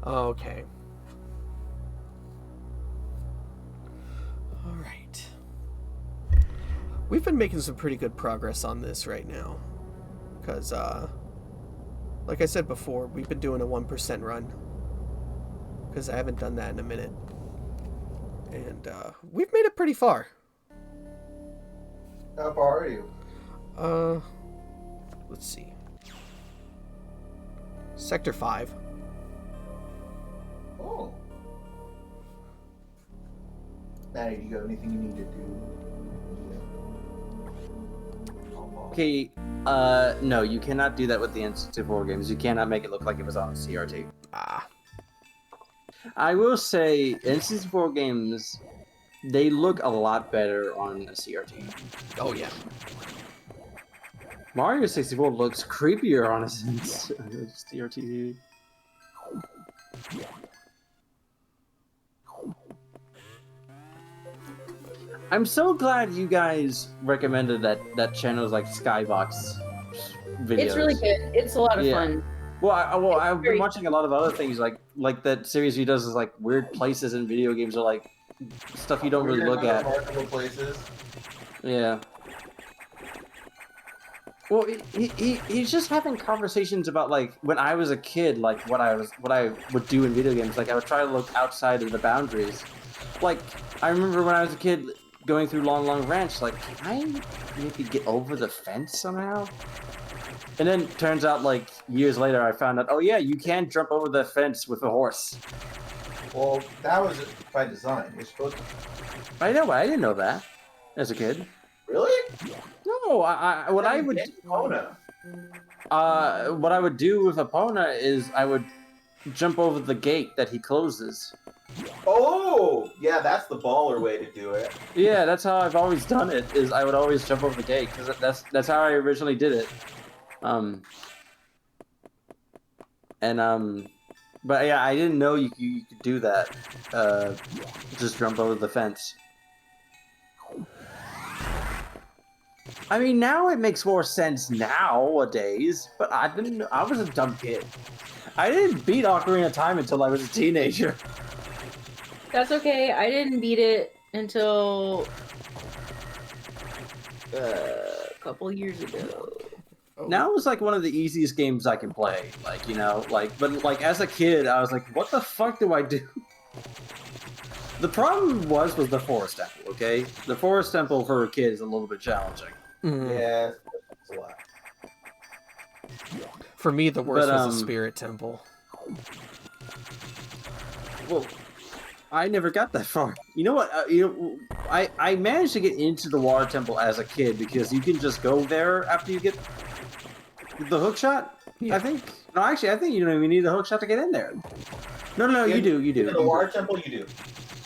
Okay. All right. We've been making some pretty good progress on this right now. Because, like I said before, we've been doing a 1% run. Because I haven't done that in a minute. And, we've made it pretty far. How far are you? Let's see. Sector 5. Oh. Maddie, do you got anything you need to do? Okay, no, you cannot do that with the N64 games. You cannot make it look like it was on a CRT. Ah. I will say, N64 games, they look a lot better on a CRT. Oh, yeah. Mario 64 looks creepier on a CRT. I'm so glad you guys recommended that channel's like Skybox videos. It's really good. It's a lot of fun. Well, I've been watching a lot of other things like that series he does is like weird places in video games or like stuff you don't really look at. Remarkable places. Yeah. Well, he's just having conversations about like when I was a kid, like what I would do in video games. Like I would try to look outside of the boundaries. Like I remember when I was a kid going through Long Long Ranch, like can I maybe get over the fence somehow? And then turns out like years later, I found out, oh yeah, you can jump over the fence with a horse. Well, that was by design. You're supposed to. I know, but I didn't know that as a kid. Really? No, what I would do with Epona is I would jump over the gate that he closes. Oh, yeah, that's the baller way to do it. Yeah, that's how I've always done it. Is I would always jump over the gate because that's how I originally did it. But yeah, I didn't know you could do that. Just jump over the fence. I mean, now it makes more sense nowadays, but I didn't. I was a dumb kid. I didn't beat Ocarina of Time until I was a teenager. That's okay. I didn't beat it until a couple years ago. Now it's like one of the easiest games I can play. Like, you know, like, but like as a kid, I was like, what the fuck do I do? The problem was the Forest Temple, okay? The Forest Temple for a kid is a little bit challenging. Yeah, it's a lot. For me, the worst was the Spirit Temple. Well, I never got that far. You know what? I managed to get into the Water Temple as a kid because you can just go there after you get the hook shot. Yeah. I think. No, actually, I think you don't even need the hook shot to get in there. No, you do. You do. In the Water Temple, you do.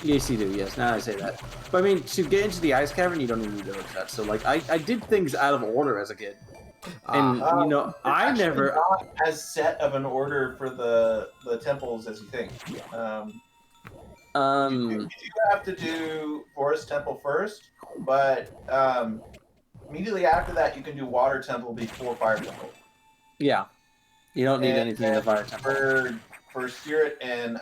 Yes, you do. Yes, now I say that. But I mean, to get into the ice cavern, you don't even need the hook shot. So, like, I did things out of order as a kid, and you know, I never not as set of an order for the temples as you think. You do have to do Forest Temple first, but immediately after that, you can do Water Temple before Fire Temple. Yeah, you don't need anything in the Fire Temple. For Spirit and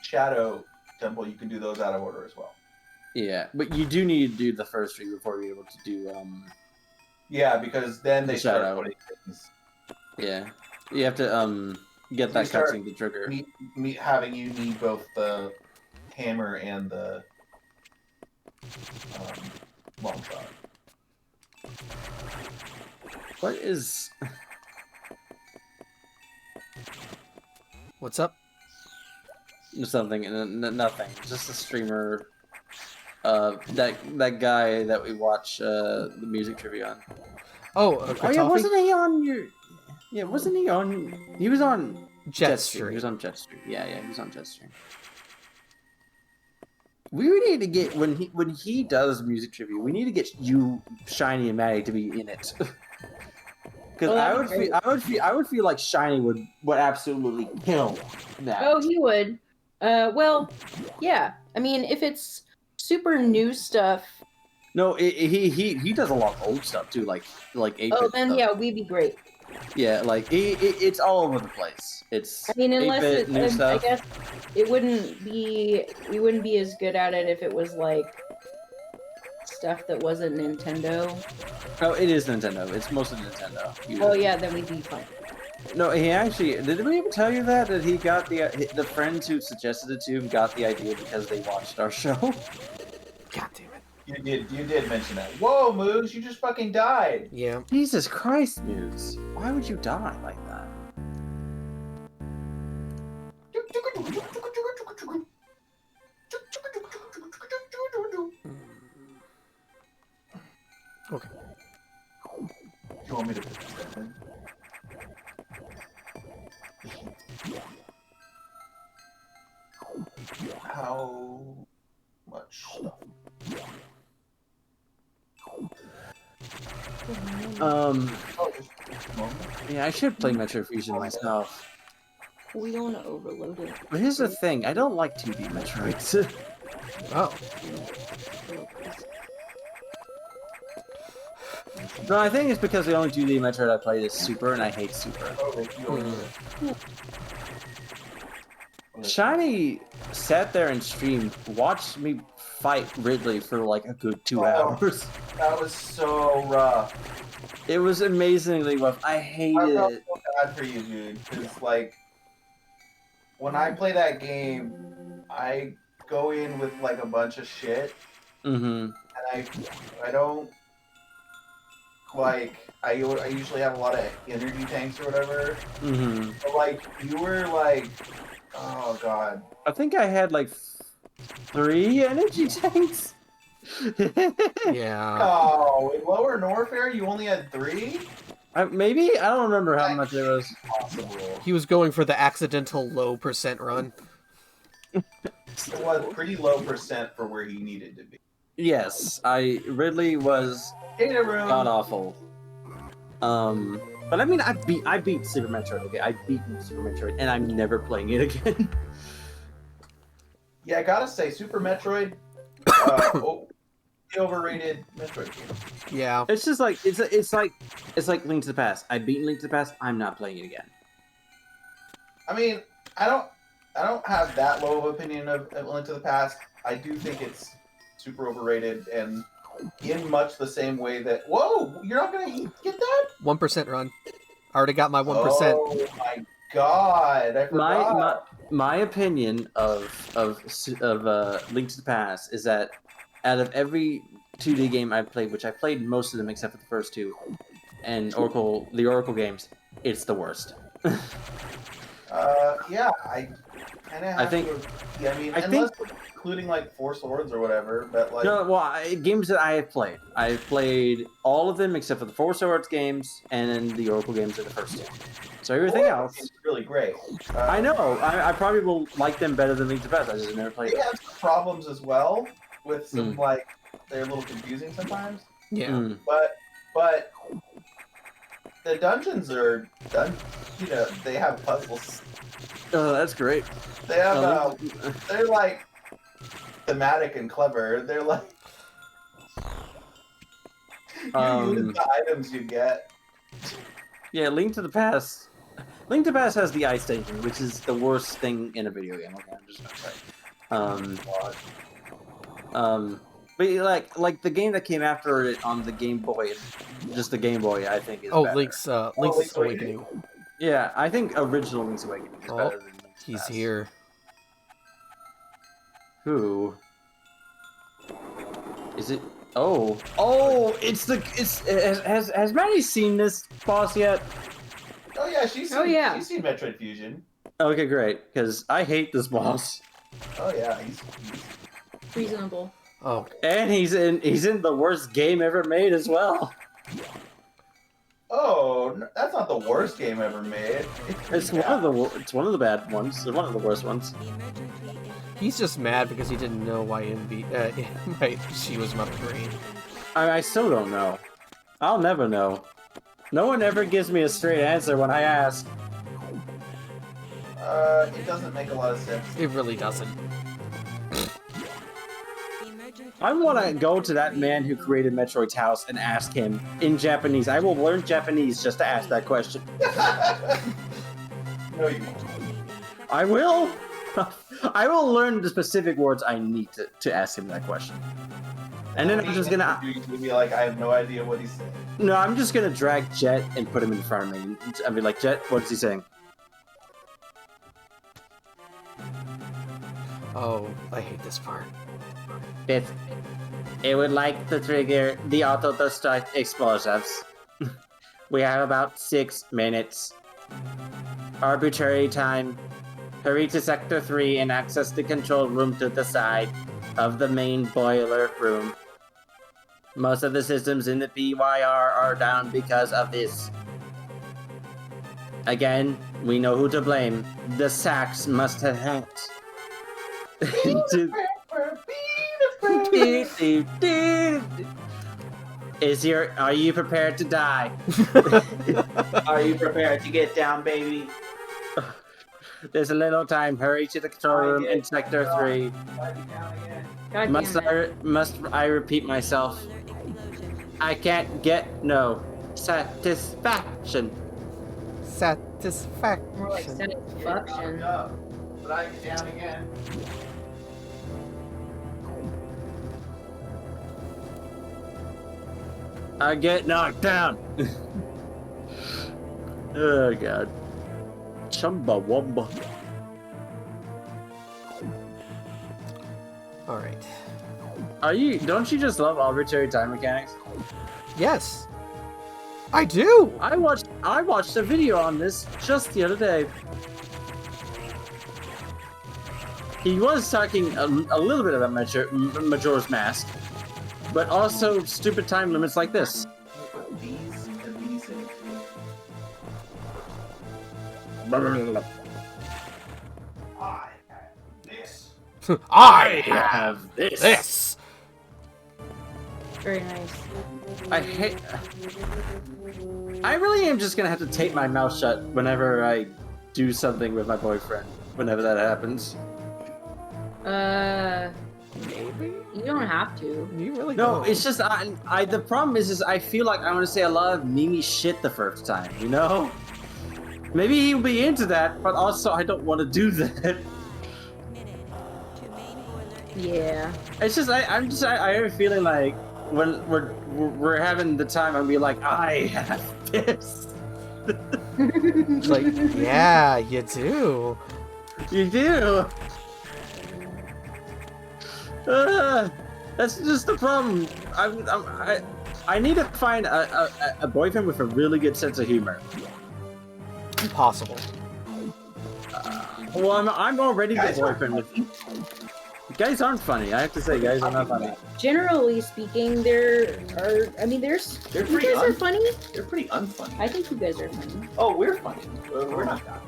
Shadow Temple, you can do those out of order as well. Yeah, but you do need to do the first three before you're able to do Yeah, because then they start Shadow. putting things. Yeah, you have to get that cutscene to trigger. Having you need both the hammer and the long shot. What is? What's up? Something, nothing. Just a streamer. That guy that we watch the music trivia on. Oh yeah, wasn't he on your? Yeah, wasn't he on? He was on Jetstream. He was on Jetstream. Yeah, he was on Jetstream. We need to get when he does music trivia. We need to get you, Shiny, and Maddie to be in it. Because I would feel like Shiny would absolutely kill that. Oh, he would. Well, yeah. I mean, if it's super new stuff. No, he does a lot of old stuff too, like 8-bit Oh, then stuff. yeah, we'd be great. Yeah, like it's all over the place. It's I mean, unless 8-bit it, new I stuff. guess it wouldn't be. We wouldn't be as good at it if it was like stuff that wasn't Nintendo. Oh, it is Nintendo. It's mostly Nintendo. Oh usually. yeah, then we'd be fine. No, he actually did. We even tell you that he got the friends who suggested it to him got the idea because they watched our show. God damn it. You did mention that. Whoa, Moose, you just fucking died. Yeah. Jesus Christ, Muse! Why would you die like that? Okay. You want me to put this in? How much stuff? Oh, just a moment. Yeah, I should play Metroid Fusion myself. We don't want to overload it. But here's the thing: I don't like 2D Metroids. Oh. No, I think it's because the only 2D Metroid I played is Super, and I hate Super. Oh, Rick, you over there. Shiny sat there and streamed, watched me fight Ridley for like a good 2 Oh. hours. That was so rough. It was amazingly rough. I I hated felt it. so bad for you, dude. Because, like, when I play that game, I go in with, like, a bunch of shit. Mm-hmm. And I don't, like, I usually have a lot of energy tanks or whatever. Mm-hmm. But, like, you were, like, oh, God. I think I had like 3 energy tanks. Yeah. Oh, in Lower Norfair, you only had 3? Maybe? I don't remember how much it was. Possible. He was going for the accidental low percent run. It was pretty low percent for where he needed to be. Yes, Ridley was Data room. god awful. But I mean, I beat Super Metroid. Okay, I beat Super Metroid, and I'm never playing it again. Yeah, I gotta say, Super Metroid, overrated Metroid game. Yeah. It's just like it's like Link to the Past. I beat Link to the Past. I'm not playing it again. I mean, I don't have that low of opinion of Link to the Past. I do think it's super overrated and in much the same way that. Whoa, you're not gonna get that? 1% run. I already got my 1%. Oh my god! I forgot. My opinion of Link to the Past is that out of every 2D game I've played, which I played most of them except for the first 2, and the Oracle games, it's the worst. Yeah, I kind of have I think- to. Yeah, I mean, I unless we're including like Four Swords or whatever, but like. No, well, games that I have played. I've played all of them except for the Four Swords games and then the Oracle games are the first 2. So everything else, It's really great. I know. I probably will like them better than Link to the Past. I just never played They them. have some problems as well with some like they're a little confusing sometimes. Yeah. Mm. But the dungeons are done. You know, they have puzzles. Oh, that's great. They have they're like thematic and clever. They're like you use the items you get. Yeah, Link to the Past. Link to the Past has the ice station, which is the worst thing in a video game. Okay, I'm just gonna say. But like the game that came after it on the Game Boy, just the Game Boy, I think is Oh, better. Link's Link's Awakening. Yeah, I think original Link's Awakening is Oh, better than Link to the He's Past. here. Who? Is it? Oh, has Maddie seen this boss yet? Oh yeah, she's seen Metroid Fusion. Okay, great, because I hate this boss. Oh yeah, he's Reasonable. Oh, And he's in the worst game ever made as well. Oh, that's not the worst game ever made. It's one of the bad ones. One of the worst ones. he's just mad because he didn't know why she was Mother Brain. I still don't know. I'll never know. No one ever gives me a straight answer when I ask. It doesn't make a lot of sense. It really doesn't. I want to go to that man who created Metroid's house and ask him in Japanese. I will learn Japanese just to ask that question. No, you won't. I will. I will learn the specific words I need to ask him that question. And then I'm just gonna. You'd be like, I have no idea what he's saying. No, I'm just gonna drag Jet and put him in front of me. I'll be like, Jet, what is he saying? Oh, I hate this part. It would like to trigger the auto-destruct explosives. We have about 6 minutes. Arbitrary time. Hurry to Sector 3 and access the control room to the side of the main boiler room. Most of the systems in the PYR are down because of this. Again, we know who to blame. The sacks must have hacked. Are you prepared to die? Are you prepared to get down, baby? There's a little time. Hurry to the control room in Sector 3. God Must damn it. must I repeat myself? I can't get no satisfaction. Satisfaction. More like satisfaction. But I get down again. I get knocked down. Oh god. Chumbawamba. All right. Don't you just love arbitrary time mechanics? Yes, I do. I watched a video on this just the other day. He was talking a little bit about Majora's Mask, but also stupid time limits like this. These and these in. I have this. I have this. this. Very nice. I really am just gonna have to tape my mouth shut whenever I do something with my boyfriend. Whenever that happens. Maybe You don't have to. you really No, don't. it's just the problem is I feel like I want to say a lot of Mimi shit the first time, you know? Maybe he'll be into that, but also I don't want to do that. Yeah. It's just I have a feeling like when we're having the time, I'll be like, I have this. It's like, yeah, you do. You do. That's just the problem. I need to find a boyfriend with a really good sense of humor. Impossible. Well, I'm already the Guys aren't boyfriend with. Guys aren't funny. I have to say, guys are not funny. Generally speaking, there are. I mean, there's. They're You pretty guys are funny. They're pretty unfunny. I think you guys are funny. Oh, we're funny. We're not that.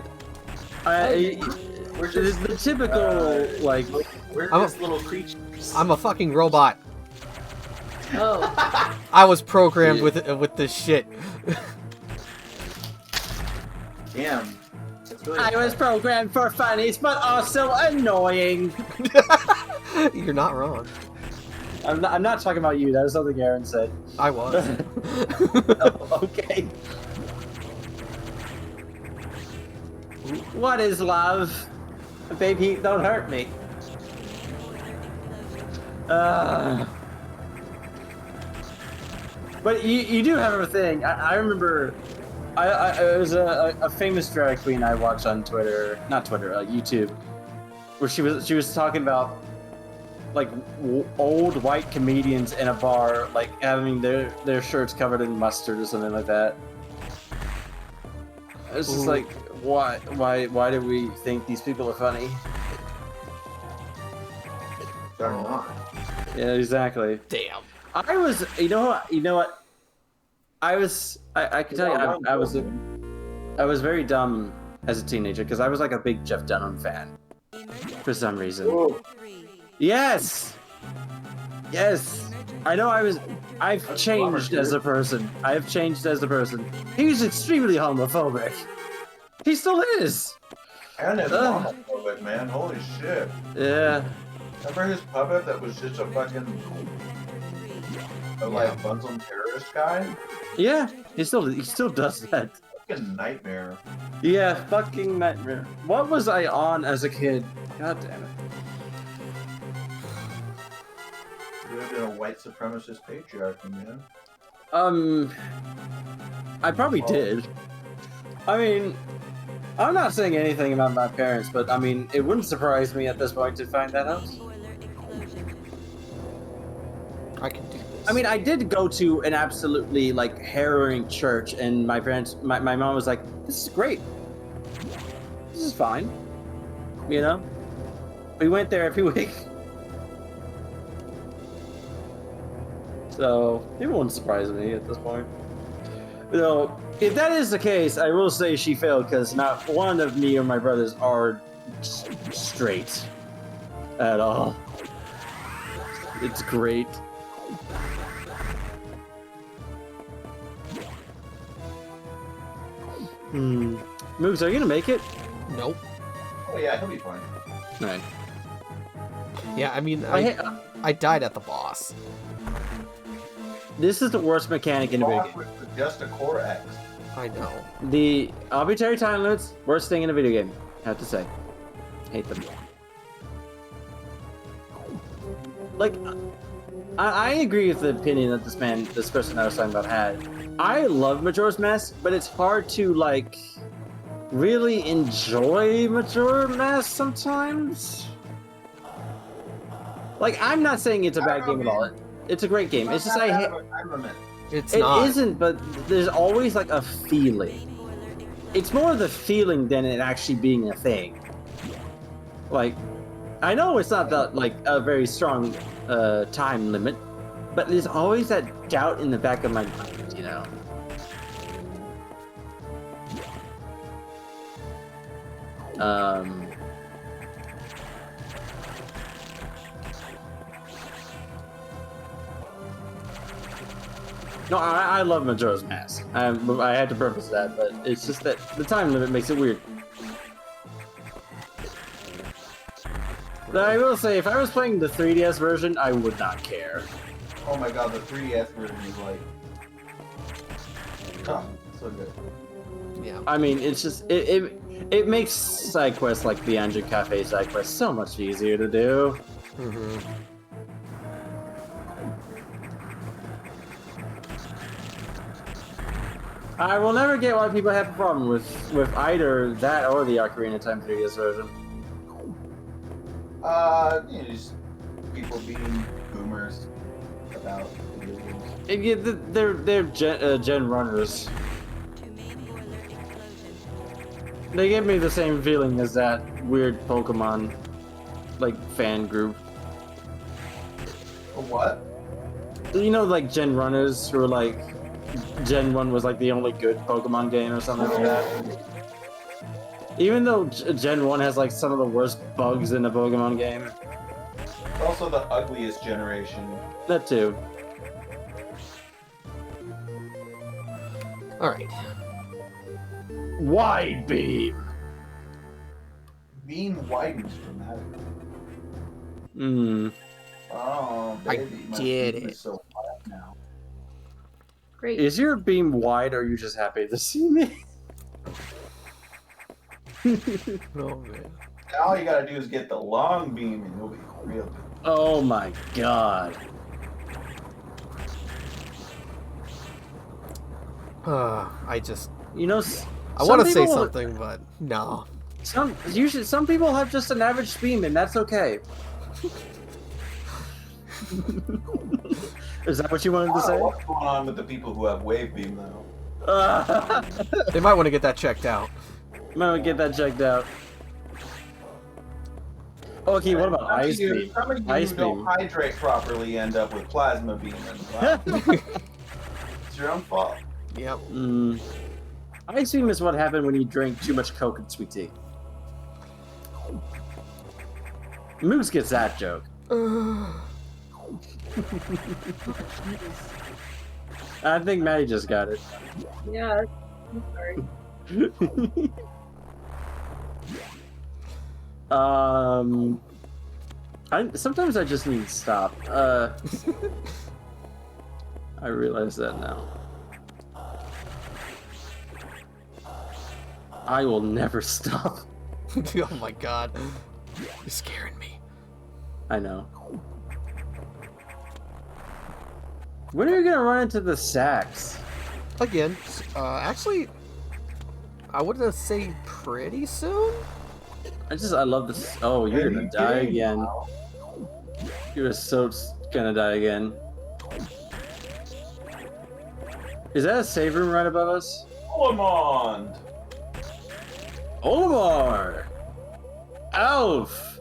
We're It is just the typical like. we're I'm a- just little creatures. I'm a fucking robot. Oh. I was programmed Yeah. with this shit. Damn. It's really I was programmed for funnies, but also annoying. You're not wrong. I'm not talking about you. That was something Aaron said. I was. Okay. What is love? Baby, don't hurt me. But you do have a thing. I remember it was a famous drag queen I watched on Twitter, not Twitter, YouTube, where she was talking about like old white comedians in a bar, like having their shirts covered in mustard or something like that. It's just Ooh. like, why do we think these people are funny? They're not. Yeah, exactly. Damn. I was, you know what? I can tell you, I was very dumb as a teenager because I was like a big Jeff Dunham fan for some reason. Whoa. Yes. I know I've changed as a person. I have changed as a person. He was extremely homophobic. He still is. And it's homophobic, man. Holy shit. Yeah. Remember his puppet that was just a fucking like Muslim terrorist guy? Yeah, he still does that. Fucking nightmare. Yeah, fucking nightmare. What was I on as a kid? God damn it. You lived in a white supremacist patriarchy, man. I probably did. I mean, I'm not saying anything about my parents, but I mean, it wouldn't surprise me at this point to find that out. I can do this. I mean, I did go to an absolutely like harrowing church, and my mom was like, "This is great. This is fine." You know, we went there every week, so it wouldn't surprise me at this point. So, if that is the case, I will say she failed because not one of me or my brothers are straight at all. It's great. Moogs, are you gonna make it? Nope. Oh yeah, he'll be fine. Right. Yeah, I mean, I died at the boss. This is the worst mechanic in the video game. With just a core X. I know. The arbitrary time limits, worst thing in a video game, I have to say. Hate them. Like, I agree with the opinion that this person I was talking about had. I love Majora's Mask, but it's hard to, like, really enjoy Majora's Mask sometimes. Like, I'm not saying it's a bad game at all. It's a great game. It's just I hate. It's It not. isn't, but there's always like a feeling. It's more the feeling than it actually being a thing. Like, I know it's not that like a very strong time limit, but there's always that doubt in the back of my mind, you know. No, I love Majora's Mask. I had to preface that, but it's just that the time limit makes it weird. But I will say, if I was playing the 3DS version, I would not care. Oh my god, the 3DS version is like... Oh, so good. Yeah. I mean, it's just, it makes side quests like the Andrew Cafe side quests so much easier to do. Mm-hmm. I will never get why people have a problem with either that or the Ocarina of Time 3DS version. You know, just people being boomers about video games. Yeah, they're gen runners. They give me the same feeling as that weird Pokemon, like, fan group. For what? You know, like, gen runners who are like, Gen 1 was like the only good Pokemon game or something like that. Even though Gen 1 has like some of the worst bugs in the Pokemon game. Also the ugliest generation. That too. Alright. Wide beam! Beam widens dramatically. Hmm. Oh, I baby. My did beam it. is so flat now. Great. Is your beam wide or are you just happy to see me? Oh, man. Now all you gotta do is get the long beam and you'll be real good. Oh my god. I just... You know, I want to say something, but no. Some people have just an average beam and that's okay. Is that what you wanted to say? What's going on with the people who have wave beam though? They might want to get that checked out. Might get that checked out. Okay, what about ice beam? Some of you Ice who don't beam. hydrate properly end up with plasma beam. And, it's your own fault. Yep. Ice beam is what happened when you drink too much Coke and sweet tea. Moose gets that joke. I think Maddie just got it. Yeah. I'm sorry. Sometimes I just need to stop. I realize that now. I will never stop. Oh my god. You're scaring me. I know. When are you gonna run into the sacks? Again, actually, I would say pretty soon. I love this. Oh, you're gonna die again. You're so gonna die again. Is that a save room right above us? Olamond! Olimar! Alf!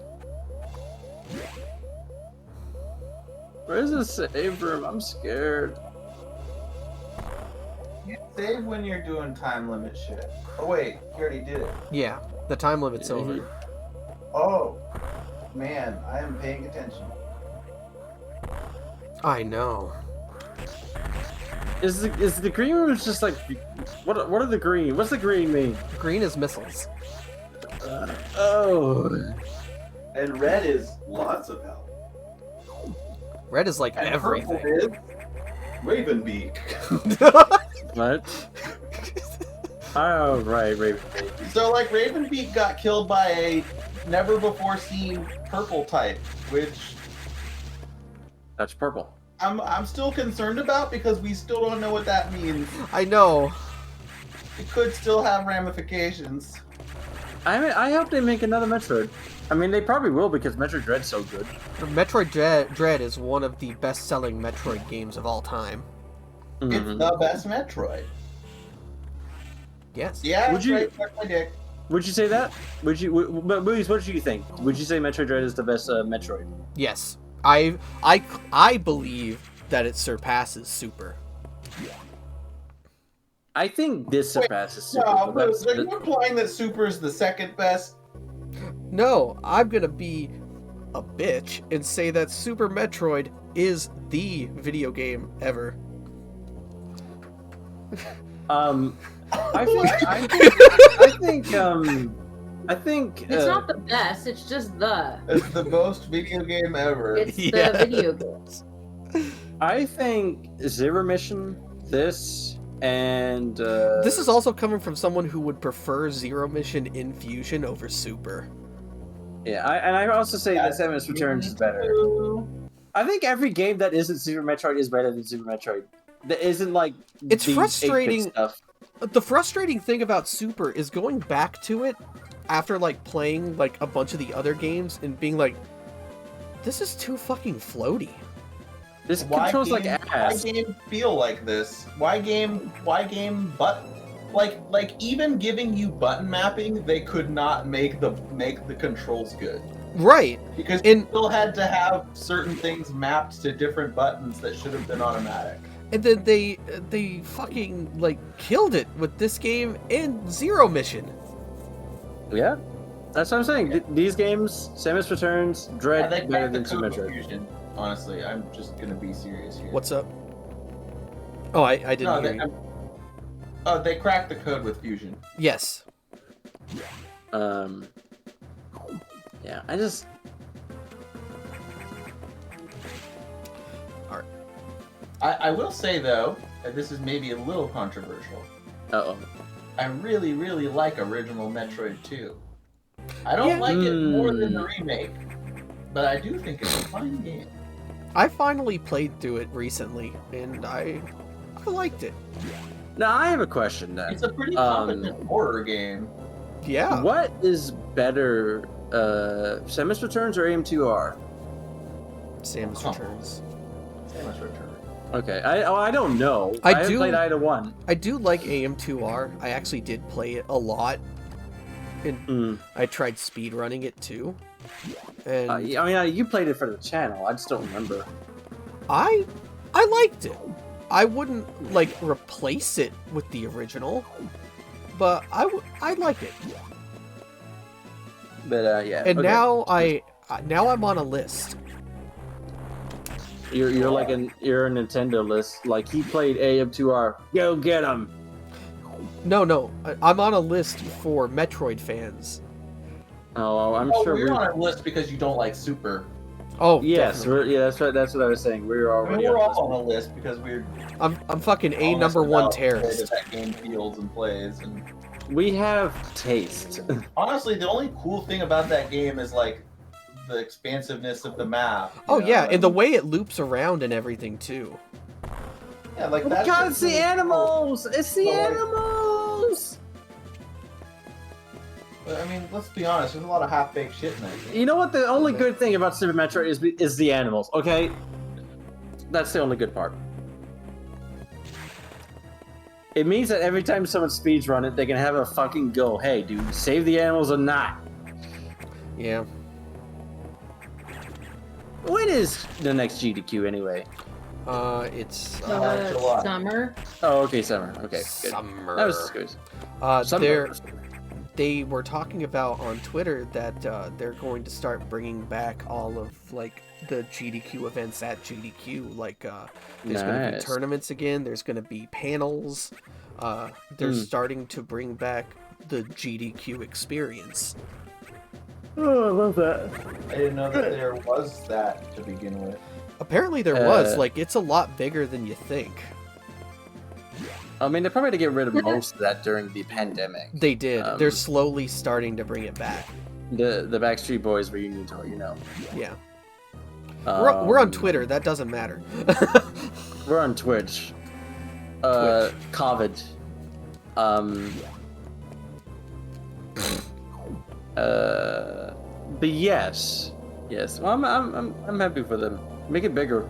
Where's the save room? I'm scared. You save when you're doing time limit shit. Oh wait, you already did it. Yeah, the time limit's Yeah, over. Oh, man, I am paying attention. I know. Is the green room just like what are the green? What's the green mean? Green is missiles. Oh. And red is lots of help. Red is like And everything. purple is Ravenbeak. What? Oh right, Raven. So like Ravenbeak got killed by a never before seen purple type, which That's purple. I'm still concerned about because we still don't know what that means. I know. It could still have ramifications. I hope they make another Metroid. I mean, they probably will because Metroid Dread's so good. Metroid Dread is one of the best-selling Metroid games of all time. It's Mhm. the best Metroid. Yes. Yeah, Would that's you- right, suck my dick. Would you say that? Would you? But Movies, what do you think? Would you say Metroid Dread is the best Metroid? Yes. I believe that it surpasses Super. I think this Wait, surpasses Super. No, but but that's- are you implying that Super's the second best? No, I'm gonna be a bitch and say that Super Metroid is the video game ever. I think It's not the best. It's just the. It's the most video game ever. It's Yeah. the video games. I think Zero Mission, this, and This is also coming from someone who would prefer Zero Mission in Fusion over Super. yeah. I also say that Yeah. Samus Returns is better. I think every game that isn't Super Metroid is better than Super Metroid. That isn't like It's the 8-bit frustrating. stuff. The frustrating thing about Super is going back to it after like playing like a bunch of the other games and being like, this is too fucking floaty. This controls like ass. Why game feel like this? Why game but like even giving you button mapping, they could not make the controls good. Right. Because And- you still had to have certain things mapped to different buttons that should have been automatic. And then they fucking like killed it with this game and Zero Mission. Yeah, that's what I'm saying. These games, Samus Returns, Dread, And they better cracked the than Super code with Metroid. Fusion. Honestly, I'm just gonna be serious here. What's up? Oh, I didn't No, hear you. they cracked the code with Fusion. Yes. Yeah, I just. I will say though, and this is maybe a little controversial. Uh-oh. I really, really like original Metroid 2. I don't Yeah. like it more than the remake, but I do think it's a fine game. I finally played through it recently and I liked it. Now I have a question then. It's a pretty competent horror game. Yeah. What is better, Samus Returns or AM2R? Samus Huh. Returns. Samus Return. Okay, I don't know. I haven't do- played Ida 1. I do like AM2R. I actually did play it a lot. And Mm. I tried speed running it too. And Yeah, I mean, you played it for the channel. I just don't remember. I liked it. I wouldn't like replace it with the original, but I like it. But yeah. And okay. now I'm on a list. You're like you're a Nintendo list. Like he played AM2R. Go get him. No, I'm on a list for Metroid fans. Oh, I'm Oh, sure we're we. on a list because you don't like Super. Oh, Yes, definitely. that's right. That's what I was saying. We're I mean, already we're on all this. on a list because we're I'm fucking a honest number one about the way terrorist. that game feels and plays. And We have taste. honestly, the only cool thing about that game is like the expansiveness of the map. Oh You yeah, know? and the way it loops around and everything too. Yeah, like Oh my that's God, just it's the really cool. animals! It's the But, like- animals! But, I mean, let's be honest. There's a lot of half-baked shit in that game. You know what? The only good thing about Super Metroid is the animals. Okay, that's the only good part. It means that every time someone speedrun it, they can have a fucking go. Hey, dude, save the animals or not. Yeah. When is the next GDQ anyway? It's July. Summer. Oh, okay, summer. Okay, good. summer. That was good. They're Summer. they were talking about on Twitter that they're going to start bringing back all of like the GDQ events at GDQ. Like there's going to be Nice. tournaments again. There's going to be panels. They're starting to bring back the GDQ experience. Oh, I love that. I didn't know that there was that to begin with. Apparently there was. Like it's a lot bigger than you think. I mean, they probably had to get rid of most of that during the pandemic. They did. They're slowly starting to bring it back. The Backstreet Boys reunion tour, you know. Yeah. We're on Twitter. That doesn't matter. We're on Twitch. COVID. But yes. Well, I'm happy for them. Make it bigger.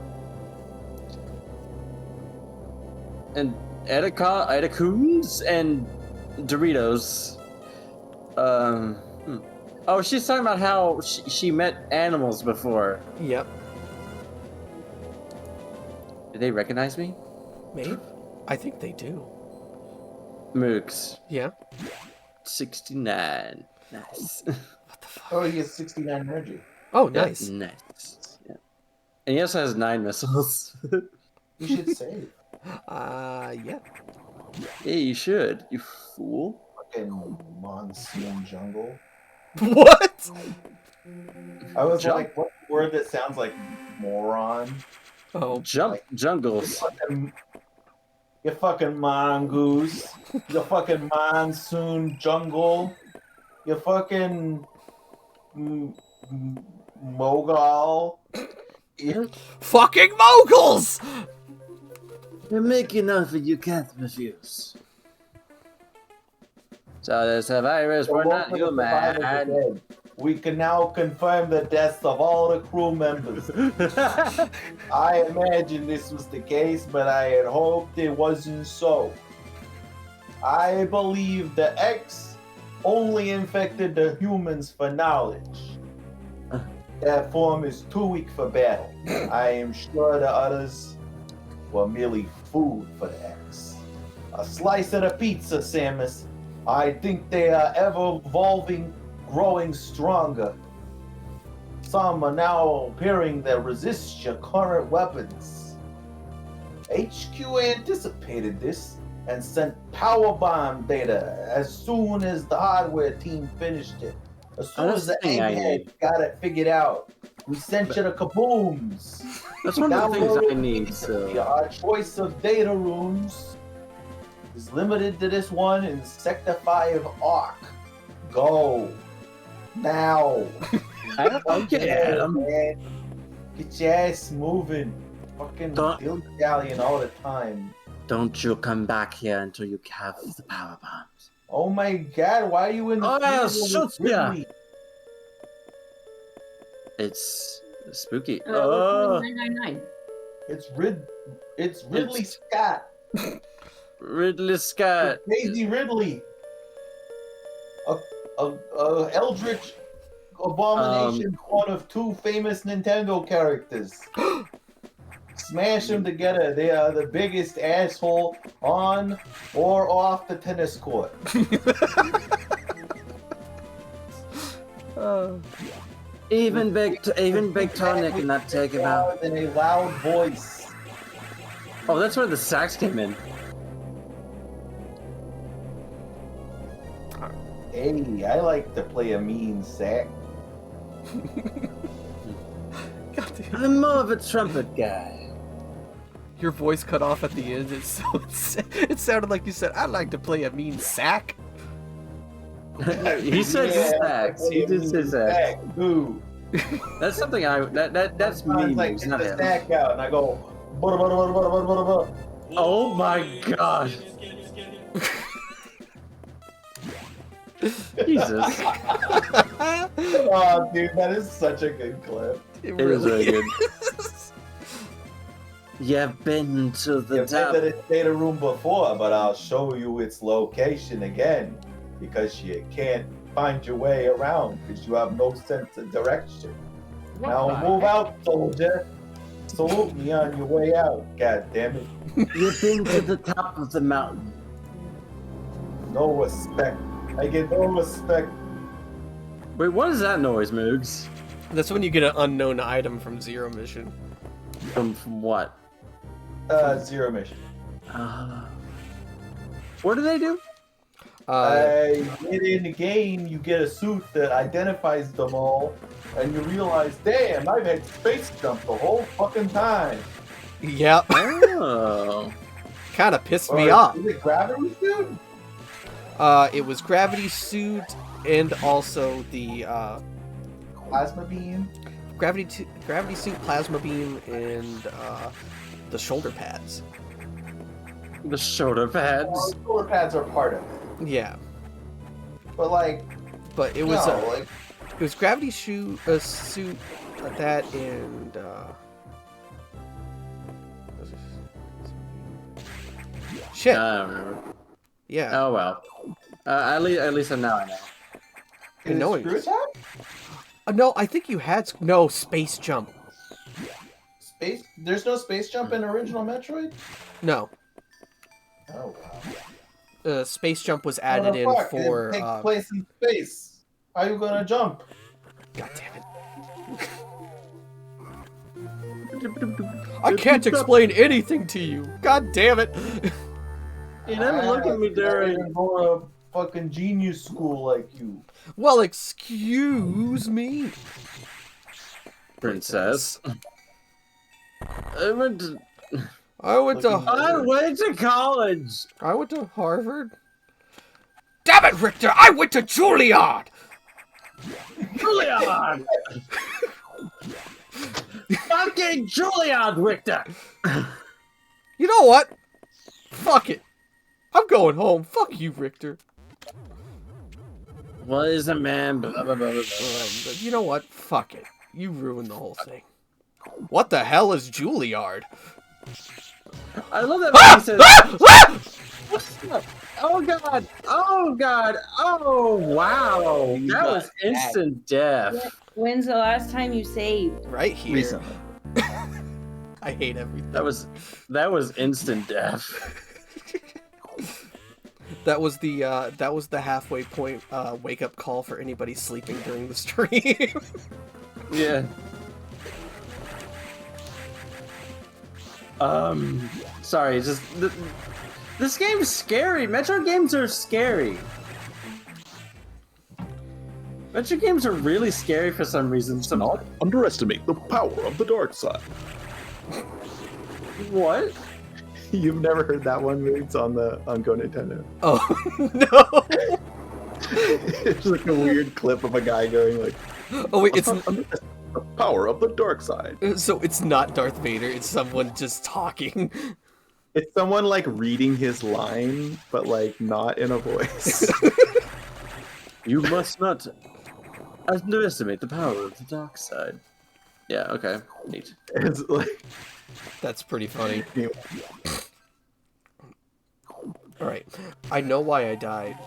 And Edicoons and Doritos. Oh, she's talking about how she met animals before. Yep. Did they recognize me? Maybe. I think they do. Mooks. Yeah. 69. Nice. What the fuck? Oh, he has 69 energy. Oh, nice. Yeah, nice. Yeah. And he also has 9 missiles. You should save. Yeah. Yeah, you should, you fool. Fucking monsoon jungle. What? I was like, what word that sounds like moron? Oh, Jungles. You fucking mongoose. You fucking monsoon jungle. You fucking mogul. fucking moguls! You're making offer you can't refuse. So there's a virus, we're not human. We can now confirm the deaths of all the crew members. I imagine this was the case, but I had hoped it wasn't so. I believe the X only infected the humans for knowledge. That form is too weak for battle. I am sure the others were merely food for the X. A slice of the pizza, Samus. I think they are ever evolving, growing stronger. Some are now appearing that resist your current weapons. HQ anticipated this and sent powerbomb data as soon as the hardware team finished it. As soon as the egghead got it figured out, we sent you the kabooms. That's one of the things I need, so... Our choice of data rooms is limited to this one in Sector 5 Arc. Go. Now. Okay, man. Get your ass moving. Fucking dilly-dallying all the time. Don't you come back here until you have the power bombs. Oh my god, why are you in the I'll field shoot with ya. Ridley? It's spooky. 999. It's Ridley Scott. Ridley Scott. Daisy Ridley. A eldritch abomination, one of 2 famous Nintendo characters. Smash them together. They are the biggest asshole on or off the tennis court. Even Big Tony cannot take him out. In a loud voice. Oh, that's where the sax came in. Hey, I like to play a mean sack. I'm more of a trumpet guy. Your voice cut off at the end. It sounded like you said, "I'd like to play a mean sack." He said sax. He did say sax. Boo. That's something that's Sometimes me. I It's get not the him. sack out and I go. Butter, butter, butter, butter, butter, butter. Oh my god. Jesus. Oh, dude, that is such a good clip. It It is really very good. You've been to the You said top. that it stayed a room before, but I'll show you its location again because you can't find your way around because you have no sense of direction. Now move out, soldier. Salute me on your way out. God damn it. You've been to the top of the mountain. No respect. I get no respect. Wait, what is that noise, Moogs? That's when you get an unknown item from Zero Mission. From what? Zero mission. What do they do? Get in the game, you get a suit that identifies them all, and you realize, damn, I've had space jump the whole fucking time. Yep. Oh. Kind of pissed Or me off. Is it gravity suit? It was gravity suit and also the Plasma beam? gravity suit, plasma beam, and the shoulder pads. The shoulder pads. Well, the shoulder pads are part of it. Yeah, But like, but it was no, like, it was gravity suit, that, and shit. I don't remember. Yeah, Oh well. At least now I know. I know is it. it screw attack? No, I think you had no space jump. Space? There's no space jump in original Metroid? No, Oh wow. space jump was What added the in fuck? for. It takes place in space. How are you gonna jump? God damn it! I can't explain anything to you. God damn it! You never look at me I during. didn't go to fucking genius school like you. Well, excuse me. Princess. I went to I went to college. I went to Harvard. Damn it, Richter! I went to Juilliard. Juilliard. Fucking Juilliard, Richter. You know what? Fuck it. I'm going home. Fuck you, Richter. What is a man? Blah, blah, blah, blah, blah. You know what? Fuck it. You ruined the whole thing. What the hell is Juilliard? I love that when he says, "Oh god! Oh god! Oh wow! That was instant death." When's the last time you saved? Right here. Recently. I hate everything. That was instant death. That was the halfway point wake up call for anybody sleeping during the stream. Yeah. Sorry, just this game is scary. Metro games are scary. Metro games are really scary for some reason. Not underestimate the power of the dark side. What? You've never heard that one, Moods, on Go Nintendo? Oh no! It's like a weird clip of a guy going like, Oh wait, it's underestimate the power of the dark side. so it's not Darth Vader. It's someone just talking. It's someone like reading his line, but like not in a voice. You must not underestimate the power of the dark side. Yeah, okay. Neat. It's like, That's pretty funny. anyway. All right, I know why I died,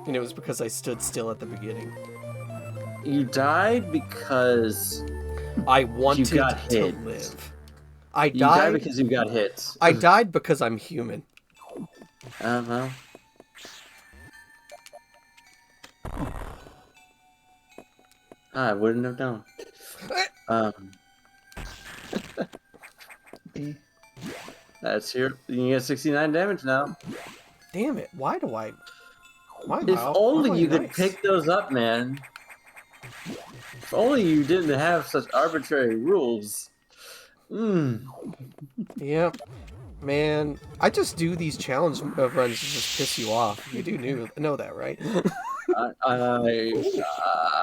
and it was because I stood still at the beginning. You died because I wanted got to hit. live. I you died died. because you got hit. I died because I'm human. Well. I wouldn't have known. That's your. You can get 69 damage now. Damn it! Why do I? Why? If why am only I you could nice? pick those up, man. If only you didn't have such arbitrary rules. Mm. Yep. Man, I just do these challenge runs to just piss you off. You do know that, right?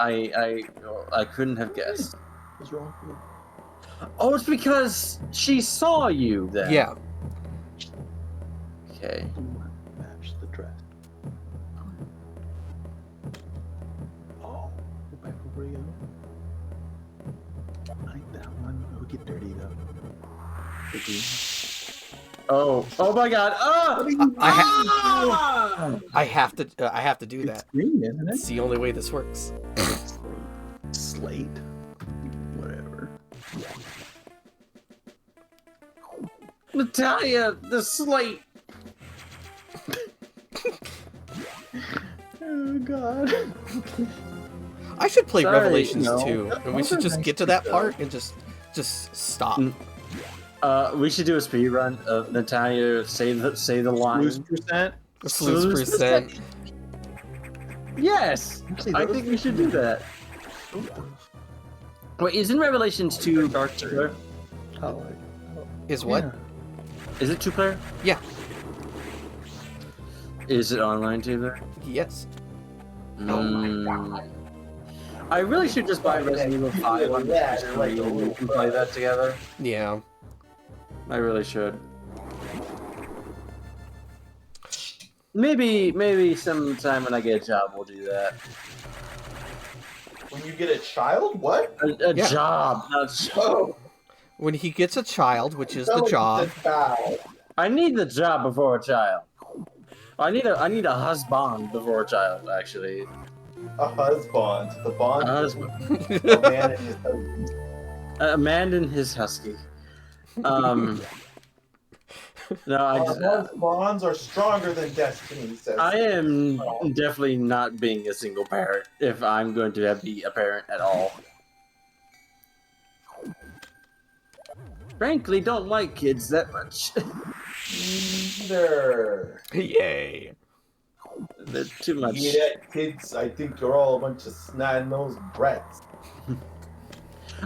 I couldn't have guessed. What's wrong with you? Oh, it's because she saw you then. Yeah. Okay. Match the dress. Oh, go back over you. I like that one. It'll get dirty though. Oh my God! Ah! I have to do It's that. green, isn't it? It's the only way this works. Slate. Whatever. Natalia, the slate. Oh God. I should play Sorry, Revelations no. 2, and we Those should are just nice get to too, that though. part and just stop. Mm. We should do a speed run of Natalia say the line. Lose percent. Sluice percent. Yes, Actually, I those- think we should do that. Wait, isn't Revelations 2 Dark two player? Oh, Is what? yeah. Is it 2 player? Yeah. Is it online 2 player? Yes. I really should just buy Resident Evil 5 on PS3 and we can play that together. Yeah. I really should. Maybe sometime when I get a job we'll do that. When you get a child, what? A Yeah. job, not Oh, When he gets a child, which is the someone job. said foul. I need the job before a child. I need a husband before a child, actually. A husband. The bond. A is husband. a man and his husband. A man and his husky. No, Bonds are stronger than destiny, says. I am definitely not being a single parent if I'm going to be a parent at all. Frankly, don't like kids that much. Neither. Yay. They're too much. Yeah, kids, I think you're all a bunch of snide-nosed brats.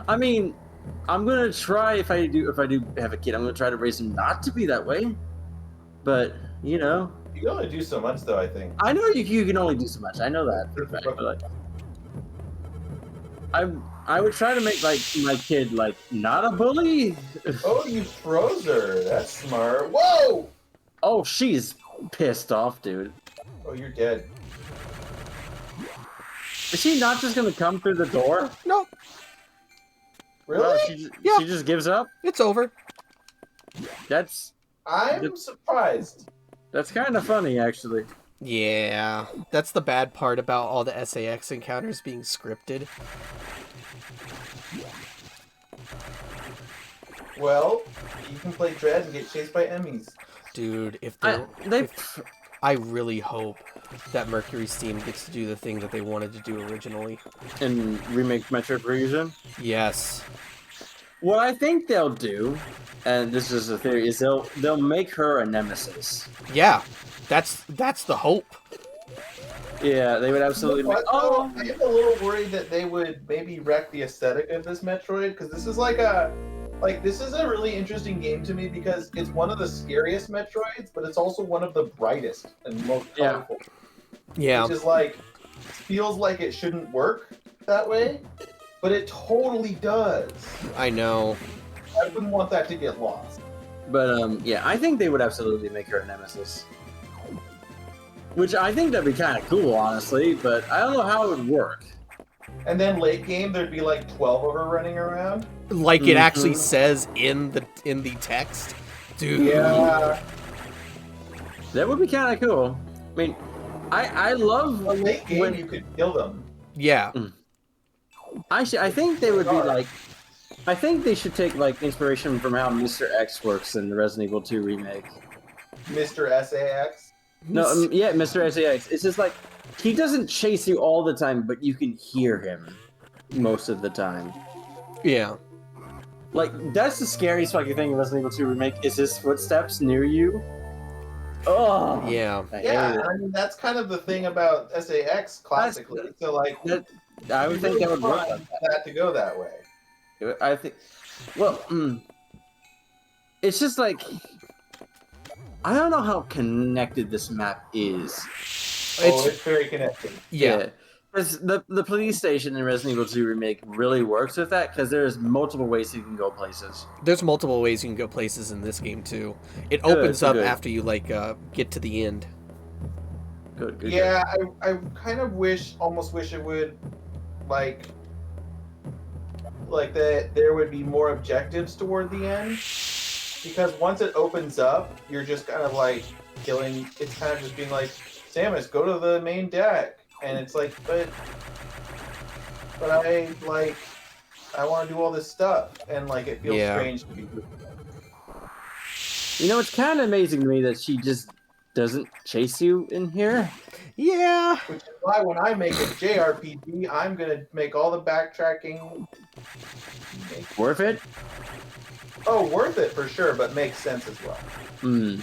I mean, I'm gonna try if I do have a kid, I'm gonna try to raise him not to be that way. But you know, You can only do so much, though, I think. I know you can only do so much. I know that for a fact. But like, I would try to make like my kid like not a bully. Oh, you froze her. That's smart. Whoa! Oh, she's pissed off, dude. Oh, you're dead. Is she not just gonna come through the door? Nope. Really? Oh, Yeah. she just gives up. It's over. That's I'm surprised. kind of funny, actually. Yeah. That's the bad part about all the SAX encounters being scripted. Well, you can play Dread and get chased by Emmys. Dude, if They I really hope that Mercury's team gets to do the thing that they wanted to do originally. and remake Metroid Fusion. Yes. What I think they'll do, and this is a theory, is they'll make her a nemesis. Yeah. That's the hope. Yeah, they would absolutely make. But, Oh, I am a little worried that they would maybe wreck the aesthetic of this Metroid, because this is this is a really interesting game to me because it's one of the scariest Metroids, but it's also one of the brightest and most Yeah. colorful. Yeah. Which is feels like it shouldn't work that way, but it totally does. I know. I wouldn't want that to get lost. but yeah, I think they would absolutely make her a nemesis. Which I think that'd be kind of cool, honestly, but I don't know how it would work. And then late game, there'd be like 12 of her running around. Like it actually Mhm. says in the text. Dude. Yeah. That would be kind of cool. I mean, I love A late game, when you could kill them. Yeah. I think they would be like. I think they should take like inspiration from how Mr. X works in the Resident Evil 2 remake. Mr. SAX. No, yeah, Mr. SAX. It's just like he doesn't chase you all the time, but you can hear him most of the time. Yeah. Like that's the scariest fucking thing in Resident Evil 2 remake is his footsteps near you. Oh Yeah. I Yeah, hate I mean, that's kind of the thing about SAX classically. So, like, it. I would think that would work. want that to go that way. I think. Well, it's just like I don't know how connected this map is. It's very connected. Yeah. Because the police station in Resident Evil 2 Remake really works with that, because there's multiple ways you can go places. There's multiple ways you can go places in this game too. It opens up good. after you like get to the end. Good. Yeah, I kind of almost wish it would, like that there would be more objectives toward the end, because once it opens up, you're just kind of like killing. It's kind of just being like, Samus, go to the main deck, and it's like, but I want to do all this stuff, and like it feels strange to be. You know, it's kind of amazing to me that she just doesn't chase you in here. Yeah. Which is why when I make a JRPG, I'm gonna make all the backtracking Worth it? Oh, worth it for sure, but makes sense as well. Hmm.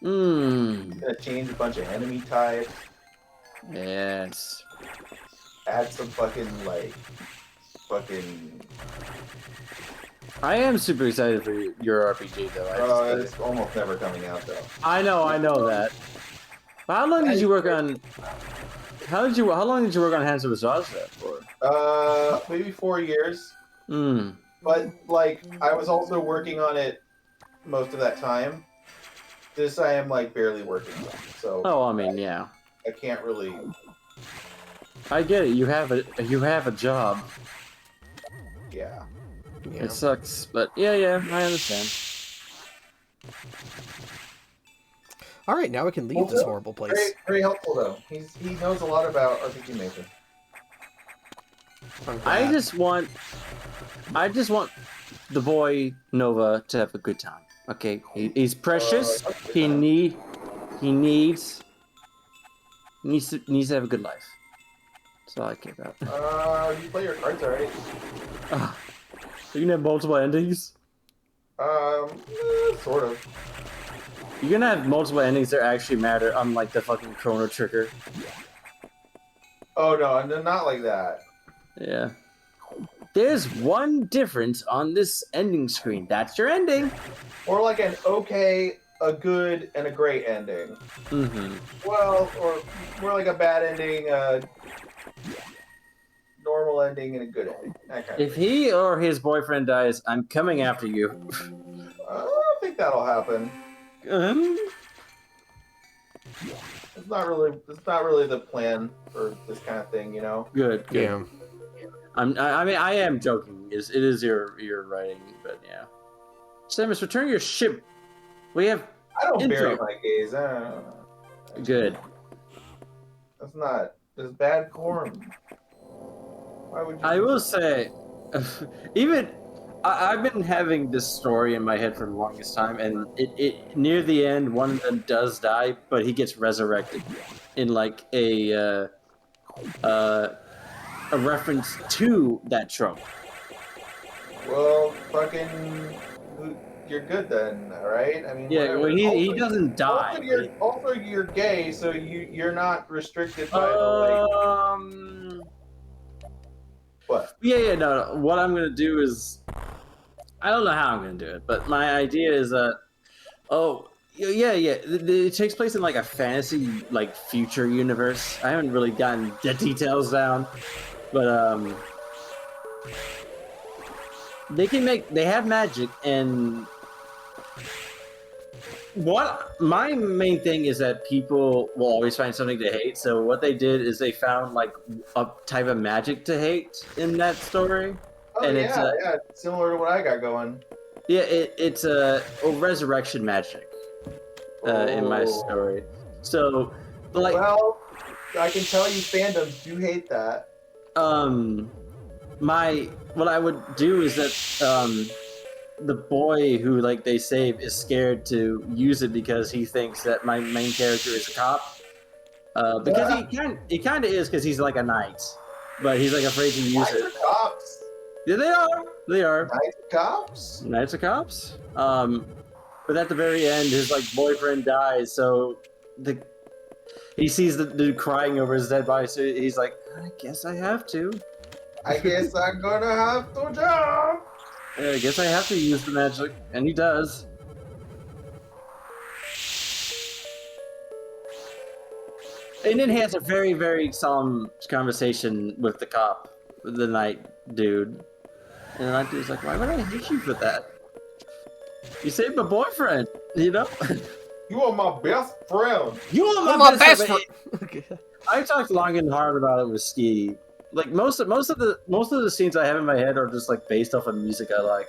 Gonna change a bunch of enemy types, Yes. add some fucking. I am super excited for your RPG, though. It's almost never coming out though. I know that. But how long did you work on? How long did you work on Hands of Azazra for? Maybe 4 years. Hmm. But like, I was also working on it most of that time. This I am like barely working on, so. Oh, I mean, yeah. I can't really. I get it. You have a job. Yeah. It sucks, but yeah, I understand. All right, now we can leave this horrible place. Very, very helpful though. He knows a lot about RPG Maker. I just want the boy Nova to have a good time. Okay, he's precious. He needs to have a good life. That's all I care about. You play your cards already. You can have multiple endings. Sort of. You're gonna have multiple endings that actually matter, unlike the fucking Chrono Trigger. Oh no, not like that. Yeah. There's one difference on this ending screen. That's your ending. Or like an okay, a good, and a great ending. Mm-hmm. Well, or more like a bad ending, normal ending, and a good ending. That kind If he or his boyfriend dies, I'm coming after you. I don't think that'll happen. It's not really the plan for this kind of thing, you know. Good. Yeah. I mean, I am joking. It is your writing, but yeah. Samus, return your ship. We have. I don't bury intro. my gaze. Good. That's not. There's bad form. Why would you? I will say, even I've been having this story in my head for the longest time, and it near the end, one of them does die, but he gets resurrected in like a reference to that trope. Well, fucking, you're good then, all right? I mean, Yeah, whatever. well, he doesn't die. Also, you're gay, so you're not restricted by the What? Yeah, no. What I'm gonna do is, I don't know how I'm gonna do it, but my idea is that, it takes place in like a fantasy, like future universe. I haven't really gotten the details down, but they have magic, and my main thing is that people will always find something to hate. So what they did is they found like a type of magic to hate in that story. Oh, and yeah, it's similar to what I got going. Yeah, it's a resurrection magic in my story. So, like, well, I can tell you, fandoms do hate that. What I would do is that the boy who like they save is scared to use it because he thinks that my main character is a cop. Because he kind of is, because he's like a knight, but he's like afraid to use Knights it. are cops. Yeah, they are. Knights are cops. Knights are cops. But at the very end, his like boyfriend dies, so he sees the dude crying over his dead body, so he's like, I guess I have to. I guess I'm gonna have to jump. Yeah, I guess I have to use the magic, and he does. And then he has a very, very solemn conversation with the cop, the night dude. And the night dude's like, why would I hate you for that? You saved my boyfriend, you know? You are my best friend. You are My best friend. friend. I talked long and hard about it with Ski. Like most of the scenes I have in my head are just like based off of music I like.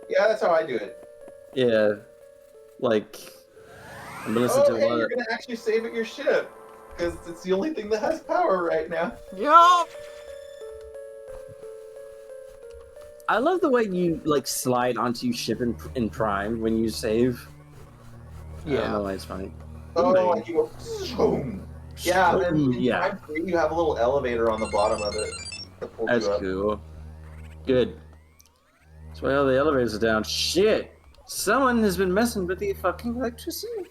Yeah, that's how I do it. Yeah, like I'm gonna listen Oh, to a hey, lot you're of. gonna actually save at your ship. Because it's the only thing that has power right now. Yup. I love the way you like slide onto your ship in Prime when you save. I don't know why it's funny. Oh, like you go, zoom. Yeah, and then in Yeah. Prime 3, you have a little elevator on the bottom of it that pulls That's you up. cool. Good. That's why all the elevators are down. Shit! Someone has been messing with the fucking electricity.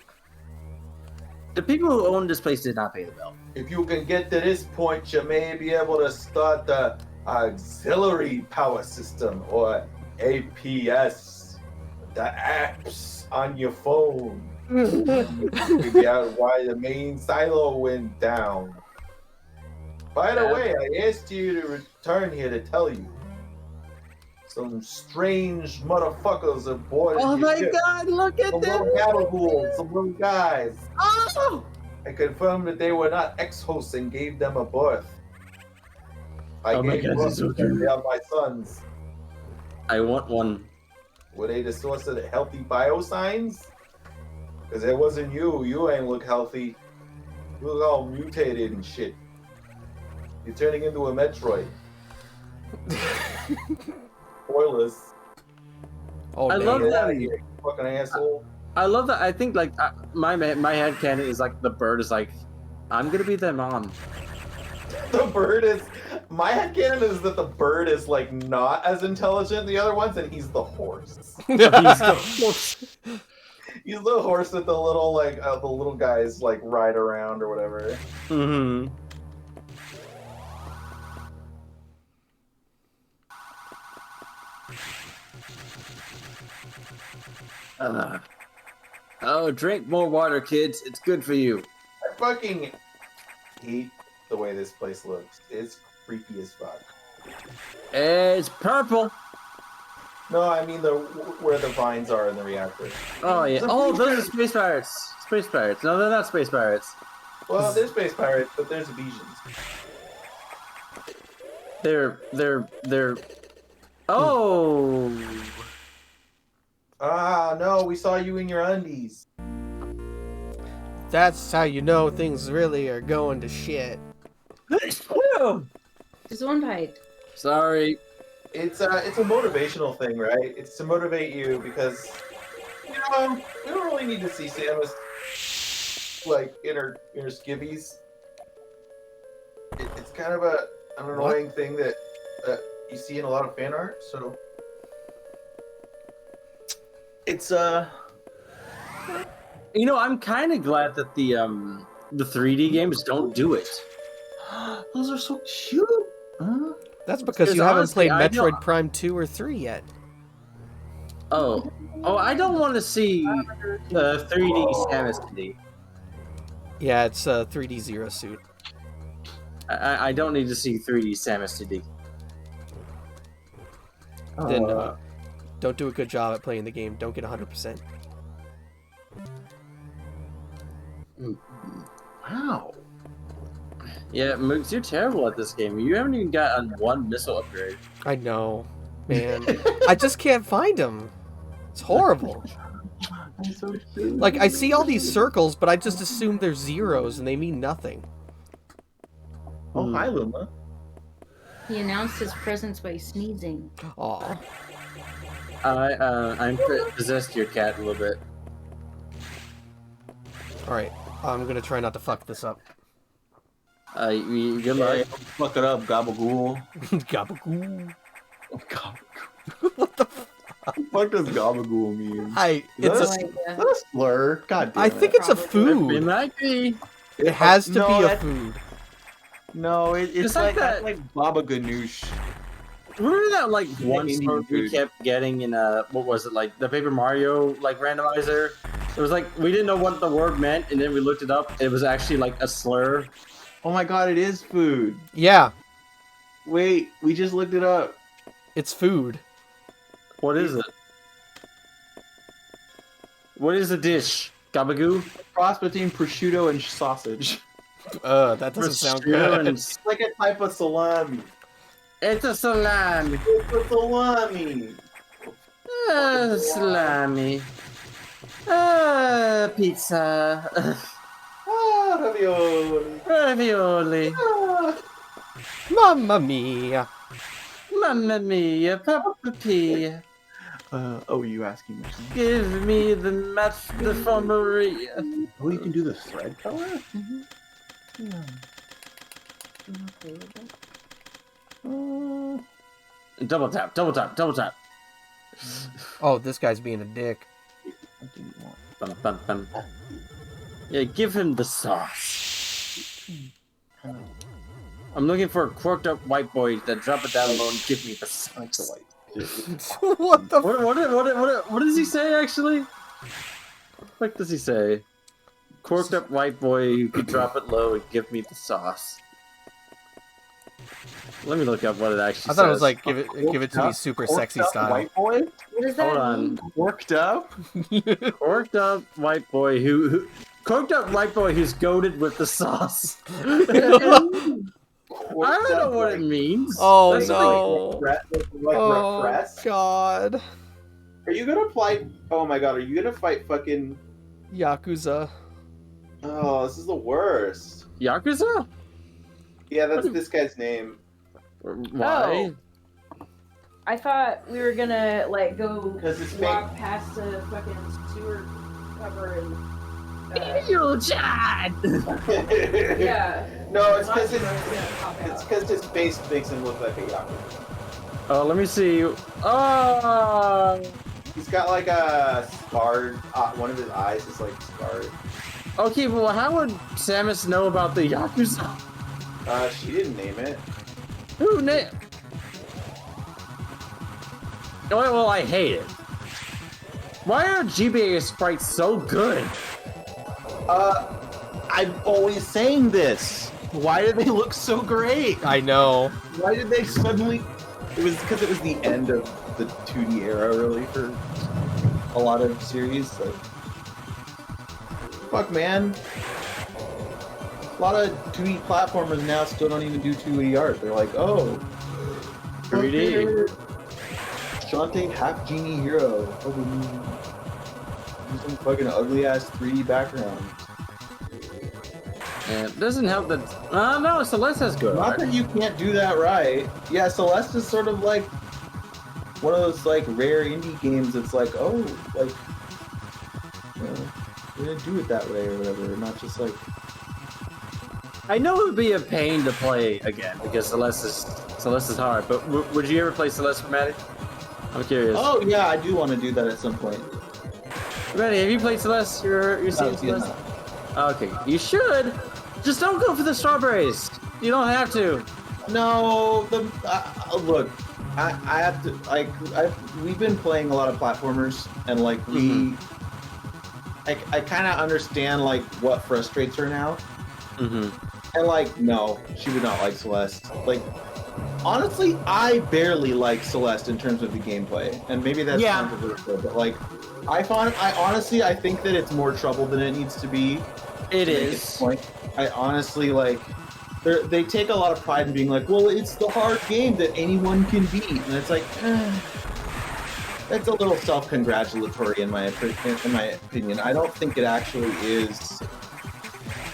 The people who own this place did not pay the bill. If you can get to this point, you may be able to start the auxiliary power system, or APS, the apps on your phone. Maybe out why the main silo went down. By the way, I asked you to return here to tell you. Some strange motherfuckers aboard Oh your my ship. god, look at Some this! little gabagool, some little guys. Oh! I confirmed that they were not ex-hosts and gave them a birth. I Oh my gave God, birth this is so to them. cute. They are my sons. I want one. Were they the source of the healthy biosigns? Because it wasn't you. You ain't look healthy. You look all mutated and shit. You're turning into a Metroid. Spoilers. Oh, I man. love Get that. out of here, you fucking asshole. I love that. I think like my headcanon is like the bird is like, I'm gonna be their mom. The bird is... My headcanon is that the bird is, like, not as intelligent as the other ones, and he's the horse. He's the horse that the little, like, the little guys, like, ride around or whatever. Mm-hmm. Oh, drink more water, kids. It's good for you. I fucking hate the way this place looks. It's creepy as fuck. It's purple. No, I mean the where the vines are in the reactor. Oh yeah. Oh, those are space pirates. Space pirates. No, they're not space pirates. Well, there's space pirates, but there's Ephesians. They're. Oh. Ah, no, we saw you in your undies. That's how you know things really are going to shit. Just one bite. Sorry. It's a motivational thing, right? It's to motivate you because we don't really need to see Samus like in her skivvies. It's kind of an annoying thing that you see in a lot of fan art. So it's You know, I'm kind of glad that the 3D games don't do it. Those are so cute. Huh? That's because you honestly, haven't I played don't- Metroid Prime 2 or 3 yet. Oh, I don't want to see 3D Samus today. Yeah, it's a 3D Zero Suit. I don't need to see 3D Samus today. Then don't do a good job at playing the game. Don't get 100%. Wow. Yeah, Mooks, you're terrible at this game. You haven't even gotten one missile upgrade. I know, man. I just can't find them. It's horrible. Like, I see all these circles, but I just assume they're zeros and they mean nothing. Oh, hi, Luma. He announced his presence by sneezing. Aw. I'm possessed your cat a little bit. Alright, I'm gonna try not to fuck this up. Good luck. Fuck it up, gabagool. Gabagoo. Gabagool. What the fuck? What does gabagool mean? It's No a, idea. Is that a slur? God damn I it. think it's a Probably. It food. might be. It has to No, be a that- food. No, it's It's like that's that- like Baba Ganoush. Remember that like one Indian song we food. kept getting in what was it, like the Paper Mario like randomizer? It was like we didn't know what the word meant, and then we looked it up. It was actually like a slur. Oh my god, it is food. Yeah, Wait, we just looked it up. it's food. What is it? What is a dish? Gabagoo? Cross between prosciutto and sausage. That doesn't sound Prosciutto good. and It's like a type of salami. It's a salami. It's a salami. Salami. Pizza. Ah, ravioli. Ravioli. Ah. Mamma mia. Mamma mia, Papa Pia. Oh, you asking me? Give me the Maria. Oh, you can do the thread color? Double tap, double tap, double tap. Oh, this guy's being a dick. Bum, bum, bum. Yeah, give him the sauce. I'm looking for a corked up white boy that drop it down low and give me the sauce. What the? What does he say actually? What does he say? Corked up white boy who could drop it low and give me the sauce. Let me look up what it actually I says. thought it was like give it to me super Corked sexy up style. White boy? What does that Hold on. mean? Worked up? Corked up white boy who corked up white boy who's goaded with the sauce. I don't know what it means. Oh That's no! Like Oh repress? god! Are you gonna fight? Oh my god, are you gonna fight fucking? Yakuza. Oh, this is the worst. Yakuza? Yeah, that's this guy's name. Why? I thought we were gonna like go 'Cause it's walk past the fucking sewer cover and. You Chad! Yeah. No, it's because Lots of those gonna pop out. it's because his face makes him look like a Yakuza. Oh, let me see. Oh, He's got like a scarred. One of his eyes is like scarred. okay. Well, how would Samus know about the Yakuza? She didn't name it. Who knew? Oh, well, I hate it. Why are GBA sprites so good? I'm always saying this. Why do they look so great? I know. Why did they suddenly? It was because it was the end of the 2D era, really, for a lot of series. Like, fuck, man. A lot of 2D platformers now still don't even do 2D art. They're like, oh, 3D. Shantae half genie hero. Use some fucking ugly ass 3D background. And it doesn't help that. No, Celeste has good Not art. that you can't do that right. Yeah, Celeste is sort of like one of those like rare indie games that's like, oh, like, you know, we're gonna do it that way or whatever, not just like. I know it would be a pain to play again because Celeste is hard. But would you ever play Celeste for Maddie? I'm curious. Oh yeah, I do want to do that at some point. Maddie, have you played Celeste? You're seeing Celeste? Okay, you should. Just don't go for the strawberries. You don't have to. No, look, I have to like we've been playing a lot of platformers and like I kind of understand like what frustrates her now. Mm-hmm. And like, no, she would not like Celeste. Like, honestly, I barely like Celeste in terms of the gameplay, and maybe that's Yeah. controversial. But like, I honestly, I think that it's more trouble than it needs to be. It to make is. Like, I honestly like. They take a lot of pride in being like, well, it's the hard game that anyone can beat, and it's like, that's a little self-congratulatory in my opinion. I don't think it actually is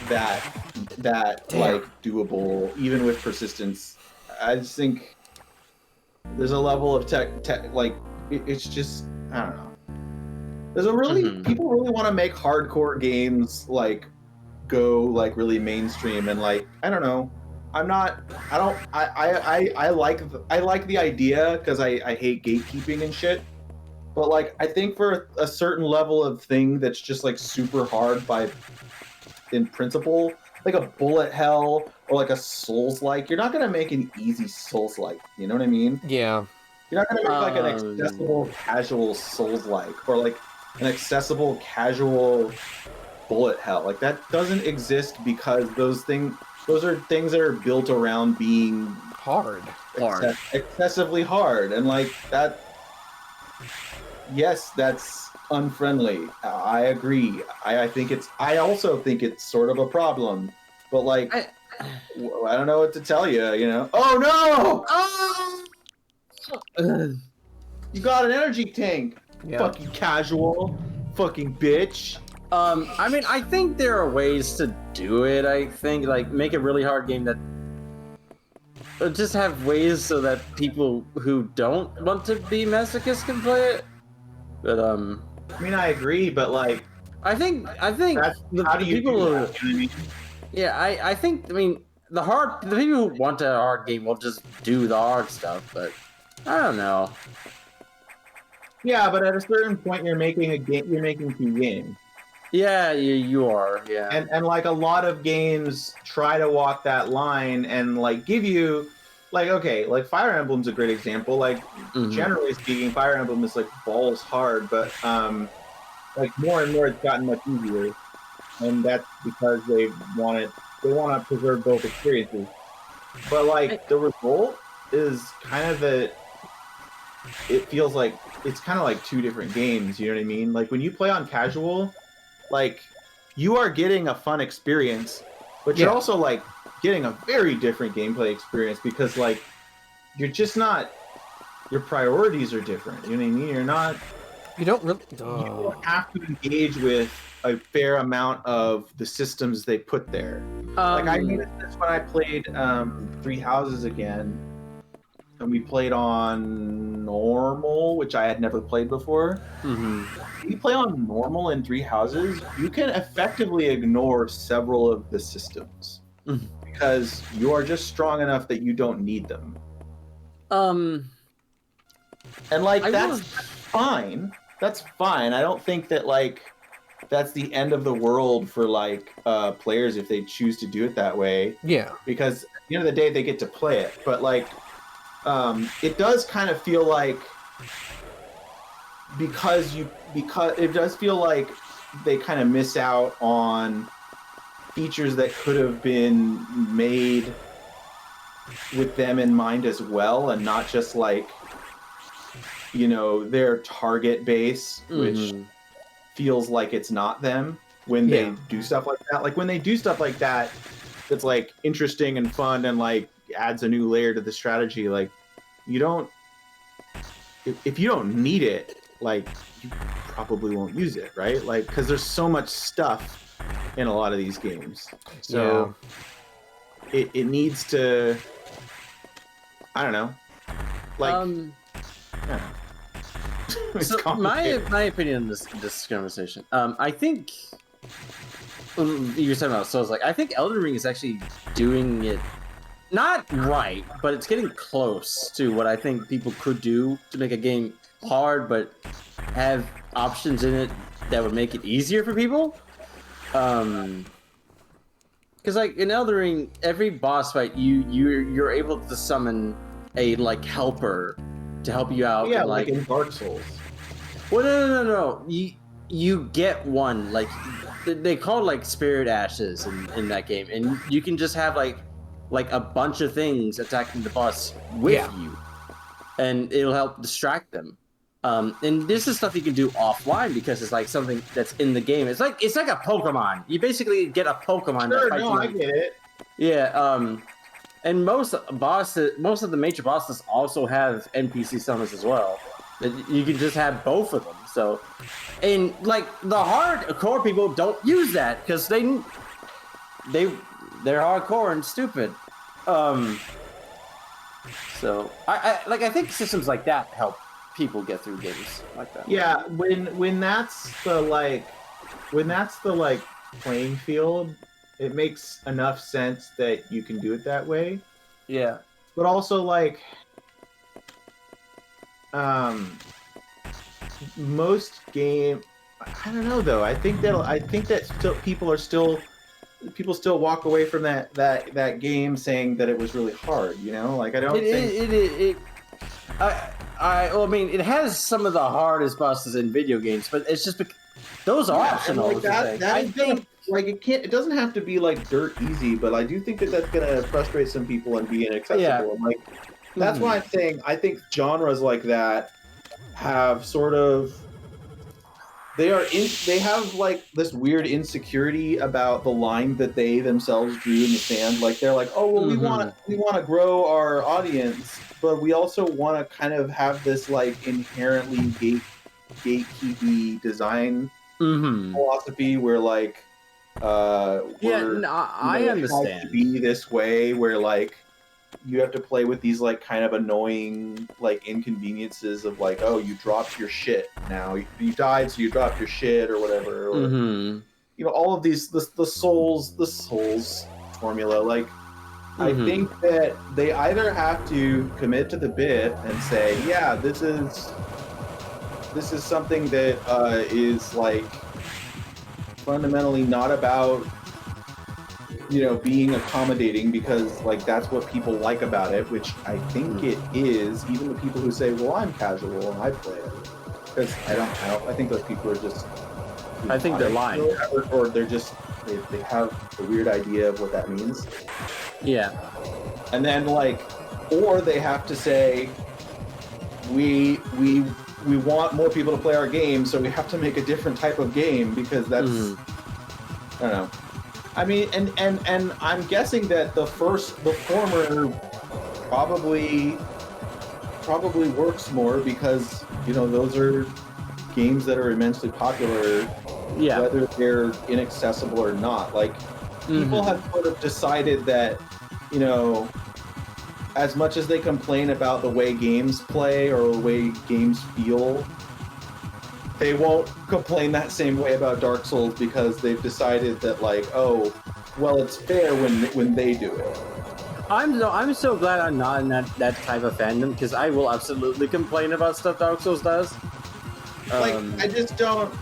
that like doable, even with persistence. I just think there's a level of tech like it's just I don't know. There's a really people really want to make hardcore games like go like really mainstream and like I don't know. I like the idea because I hate gatekeeping and shit. But like I think for a certain level of thing that's just like super hard in principle, like a bullet hell or like a Souls-like. You're not gonna make an easy Souls-like. You know what I mean? Yeah. You're not gonna make like an accessible casual Souls-like or like an accessible casual bullet hell. Like that doesn't exist because those are things that are built around being Hard. excessively hard, and like that. Yes, that's unfriendly. I agree. I think it's. I also think it's sort of a problem, but like, I don't know what to tell you. You know? Oh no! You got an energy tank. Yeah. Fucking casual. Fucking bitch. I mean, I think there are ways to do it. I think like make a really hard game that just have ways so that people who don't want to be masochists can play it. But I mean, I agree, but like, I think that's, how do you people do who, that? You know what I mean? yeah, I think, I mean, the people who want a hard game will just do the hard stuff, but I don't know. Yeah, but at a certain point, you're making a game. You're making two games. Yeah, you are, yeah. And like a lot of games try to walk that line and like give you like, okay, like Fire Emblem's a great example. Like generally speaking, Fire Emblem is like balls hard, but like more and more it's gotten much easier. And that's because they want to preserve both experiences. But like the result is kind of it feels like it's kind of like two different games, you know what I mean? Like when you play on casual, like you are getting a fun experience, but you're also like getting a very different gameplay experience because like you're just not, your priorities are different, you know what I mean? You don't have to engage with a fair amount of the systems they put there. Like I noticed this when I played Three Houses again, and we played on normal, which I had never played before. If you play on normal in Three Houses, you can effectively ignore several of the systems because you are just strong enough that you don't need them. And like that's fine. That's fine. I don't think that like that's the end of the world for like players if they choose to do it that way. Yeah. Because at the end of the day, they get to play it. But like, it does kind of feel like because it does feel like they kind of miss out on features that could have been made with them in mind as well, and not just like, you know, their target base, which feels like it's not them when they do stuff like that. Like when they do stuff like that, it's like interesting and fun and like adds a new layer to the strategy. Like you don't, if you don't need it, like you probably won't use it, right? Like because there's so much stuff in a lot of these games, so it needs to, I don't know, like I don't know. So my opinion on this conversation, I think you were talking about Souls. Like I think Elden Ring is actually doing it not right, but it's getting close to what I think people could do to make a game hard, but have options in it that would make it easier for people. Because like in Elden Ring, every boss fight, you're able to summon a like helper to help you out. Yeah, and, like in Dark Souls. Well, no. You get one, like they call it like spirit ashes in that game, and you can just have like a bunch of things attacking the boss with you, and it'll help distract them. And this is stuff you can do offline because it's like something that's in the game. It's like a Pokemon. You basically get a Pokemon. Sure, no, I get it. Yeah. And most of the major bosses also have NPC summons as well. You can just have both of them. So, and like the hardcore people don't use that because they're hardcore and stupid. So I think systems like that help people get through games like that. Yeah, when that's the playing field, it makes enough sense that you can do it that way. Yeah. But also like most game, I don't know though. I think that still people are still people still walk away from that game saying that it was really hard. You know, like I don't think. Well, I mean, it has some of the hardest bosses in video games, but it's just those are optional. Like I think like it doesn't have to be like dirt easy, but I do think that that's gonna frustrate some people and be inaccessible. Yeah. Like that's why I'm saying I think genres like that have sort of they have like this weird insecurity about the line that they themselves drew in the sand. Like they're like, oh well, we want to grow our audience, but we also want to kind of have this like inherently gatekeepy design philosophy where like I understand. It has to be this way where like you have to play with these like kind of annoying like inconveniences of like, oh, you dropped your shit now, you died so you dropped your shit or whatever, or you know, all of these the souls formula. Like I think that they either have to commit to the bit and say, yeah, this is something that is like fundamentally not about, you know, being accommodating because like that's what people like about it, which I think it is. Even the people who say, well, I'm casual and I play it, because I think those people are just, I think they're lying, or they're just they have a weird idea of what that means. Yeah. And then like, or they have to say, we want more people to play our game, so we have to make a different type of game because that's I don't know. I mean, and I'm guessing that the former probably works more because, you know, those are games that are immensely popular, whether they're inaccessible or not. Like people have sort of decided that, you know, as much as they complain about the way games play or the way games feel, they won't complain that same way about Dark Souls because they've decided that like, oh, well, it's fair when they do it. I'm so glad I'm not in that type of fandom because I will absolutely complain about stuff Dark Souls does. Like I just don't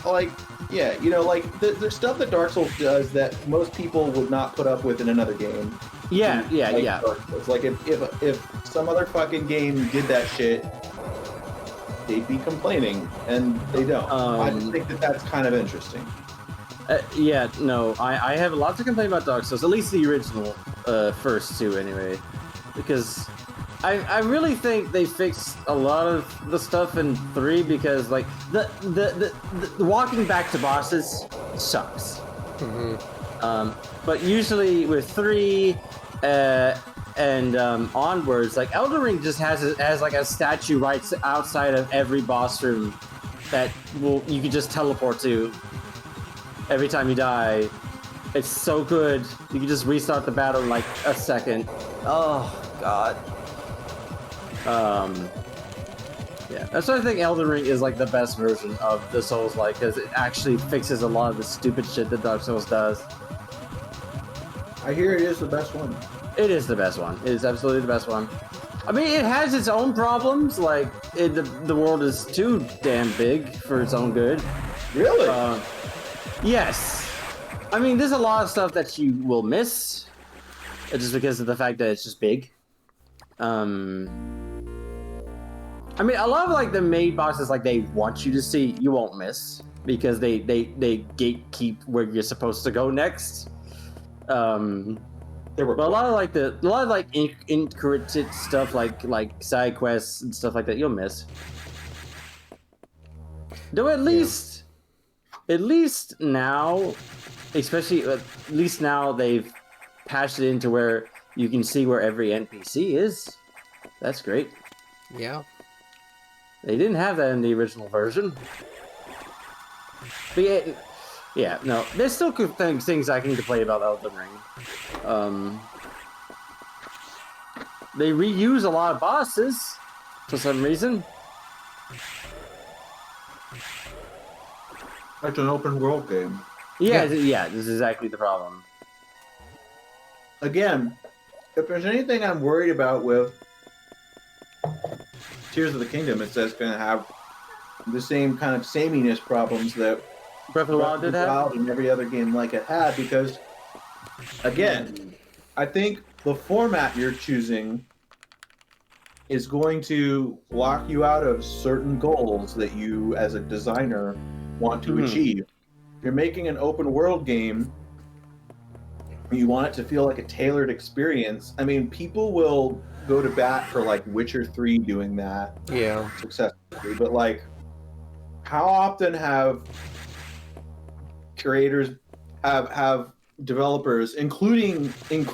like. Yeah, you know, like the stuff that Dark Souls does that most people would not put up with in another game. Yeah. It's like if some other fucking game did that shit, they'd be complaining, and they don't. I just think that that's kind of interesting. I have a lot to complain about Dark Souls, at least the original first two anyway, because I really think they fixed a lot of the stuff in 3 because like the walking back to bosses sucks. But usually with 3 and onwards, like Elden Ring just has like a statue right outside of every boss room that you can just teleport to every time you die. It's so good. You can just restart the battle in like a second. Oh god. Yeah, that's why I think Elden Ring is like the best version of the Souls-like, because it actually fixes a lot of the stupid shit that Dark Souls does. I hear it is the best one. It is the best one. It is absolutely the best one. I mean, it has its own problems, like the world is too damn big for its own good. Really? Yes. I mean, there's a lot of stuff that you will miss, just because of the fact that it's just big. I mean, a lot of like the main bosses, like they want you to see, you won't miss because they gatekeep where you're supposed to go next. But a lot of intricate stuff like side quests and stuff like that you'll miss. Though at least now, especially at least now they've patched it into where you can see where every NPC is. That's great. Yeah. They didn't have that in the original version. But no, there's still good things I can complain about Elden Ring. They reuse a lot of bosses for some reason. It's an open world game. Yeah, this is exactly the problem. Again, if there's anything I'm worried about with Tears of the Kingdom, it's just going to have the same kind of sameness problems that Breath of the Wild did have, and every other game like it had, because Again, I think the format you're choosing is going to lock you out of certain goals that you, as a designer, want to achieve. If you're making an open world game, you want it to feel like a tailored experience. I mean, people will go to bat for like Witcher 3 doing that Yeah. successfully, but like, how often have creators have developers, including CD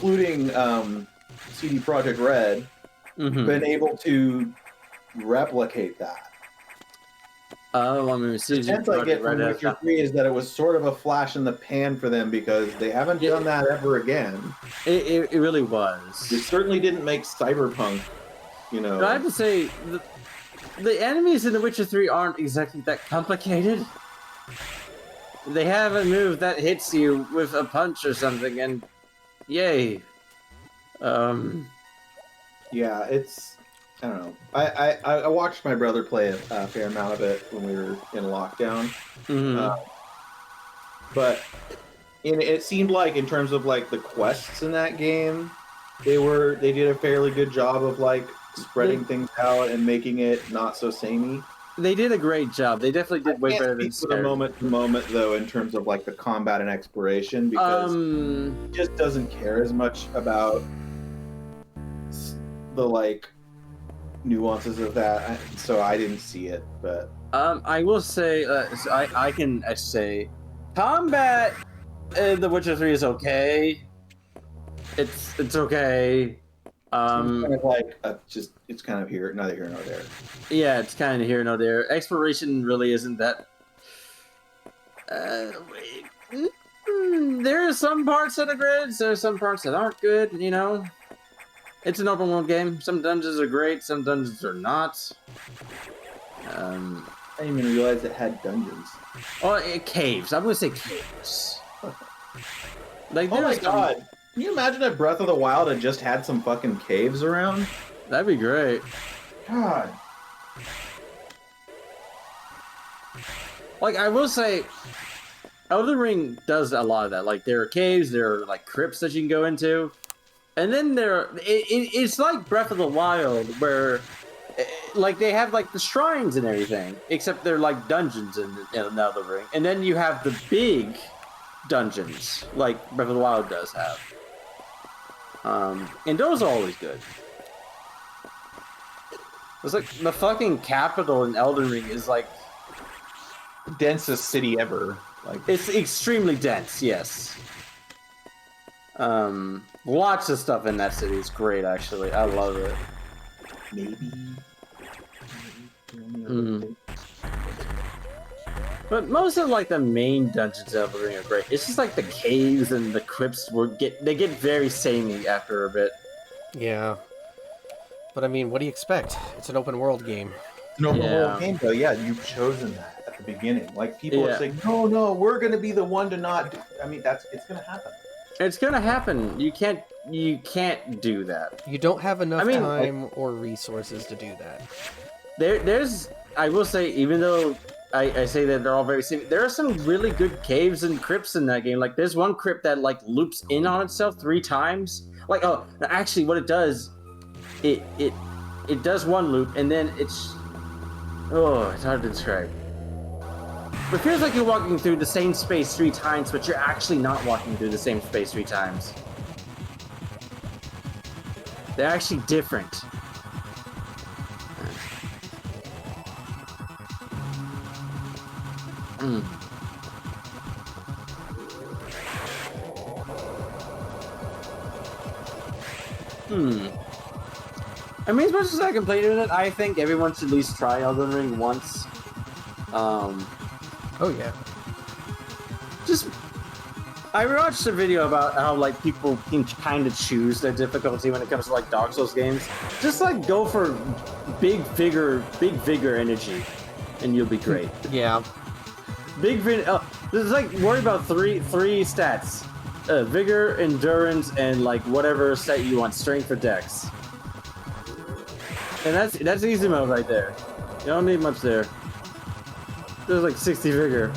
Projekt Red, been able to replicate that? Oh, I mean, The sense I get from Witcher 3 is that it was sort of a flash in the pan for them because they haven't done that ever again. It really was. It certainly didn't make Cyberpunk, you know. But I have to say, the enemies in The Witcher 3 aren't exactly that complicated. They have a move that hits you with a punch or something, and yay. Yeah, it's, I don't know. I watched my brother play a fair amount of it when we were in lockdown. But it seemed like, in terms of like the quests in that game, they did a fairly good job of like spreading things out and making it not so samey. They did a great job. They definitely did way better than the moment to moment though, in terms of like the combat and exploration, because it just doesn't care as much about the like nuances of that, so I didn't see it. But I will say, so I can say, combat in The Witcher 3 is okay. It's okay. It's kind of like it's kind of here, neither here nor there. Yeah, it's kind of here nor there. Exploration really isn't that. There are some parts that are good. There are some parts that aren't good. You know, it's an open world game. Some dungeons are great. Some dungeons are not. I didn't even realize it had dungeons. Oh, caves. I'm gonna say caves. Like, oh my god. Can you imagine if Breath of the Wild had just had some fucking caves around? That'd be great. God. Like, I will say, Elden Ring does a lot of that. Like, there are caves, there are, like, crypts that you can go into. And then it's like Breath of the Wild, where, like, they have, like, the shrines and everything. Except they're, like, dungeons in Elden Ring. And then you have the big dungeons, like Breath of the Wild does have. And those are always good. It's like the fucking capital in Elden Ring is like densest city ever. Like, it's extremely dense, yes. Lots of stuff in that city is great, actually. I love it. Maybe. But most of like the main dungeons of Elden Ring are great. It's just like the caves and the crypts they get very samey after a bit. Yeah. But I mean, what do you expect? It's an open world game. An open world game, though. Yeah, you've chosen that at the beginning. Like, people are saying, no, we're gonna be the one to not do. I mean, it's gonna happen. It's gonna happen. You can't do that. You don't have enough time or resources to do that. There's I will say, even though I say that they're all very similar, there are some really good caves and crypts in that game. Like, there's one crypt that like loops in on itself 3 times. Like, oh, actually, what it does, it does one loop and then it's hard to describe. It feels like you're walking through the same space 3 times, but you're actually not walking through the same space 3 times. They're actually different. I mean, as much as I complain about it, I think everyone should at least try Elden Ring once. Oh yeah. I watched a video about how like people can kind of choose their difficulty when it comes to like Dark Souls games. Just like go for big vigor energy, and you'll be great. Yeah. It's like worry about three stats: vigor, endurance, and like whatever set you want, strength or dex. And that's easy mode right there. You don't need much there. There's like 60 vigor.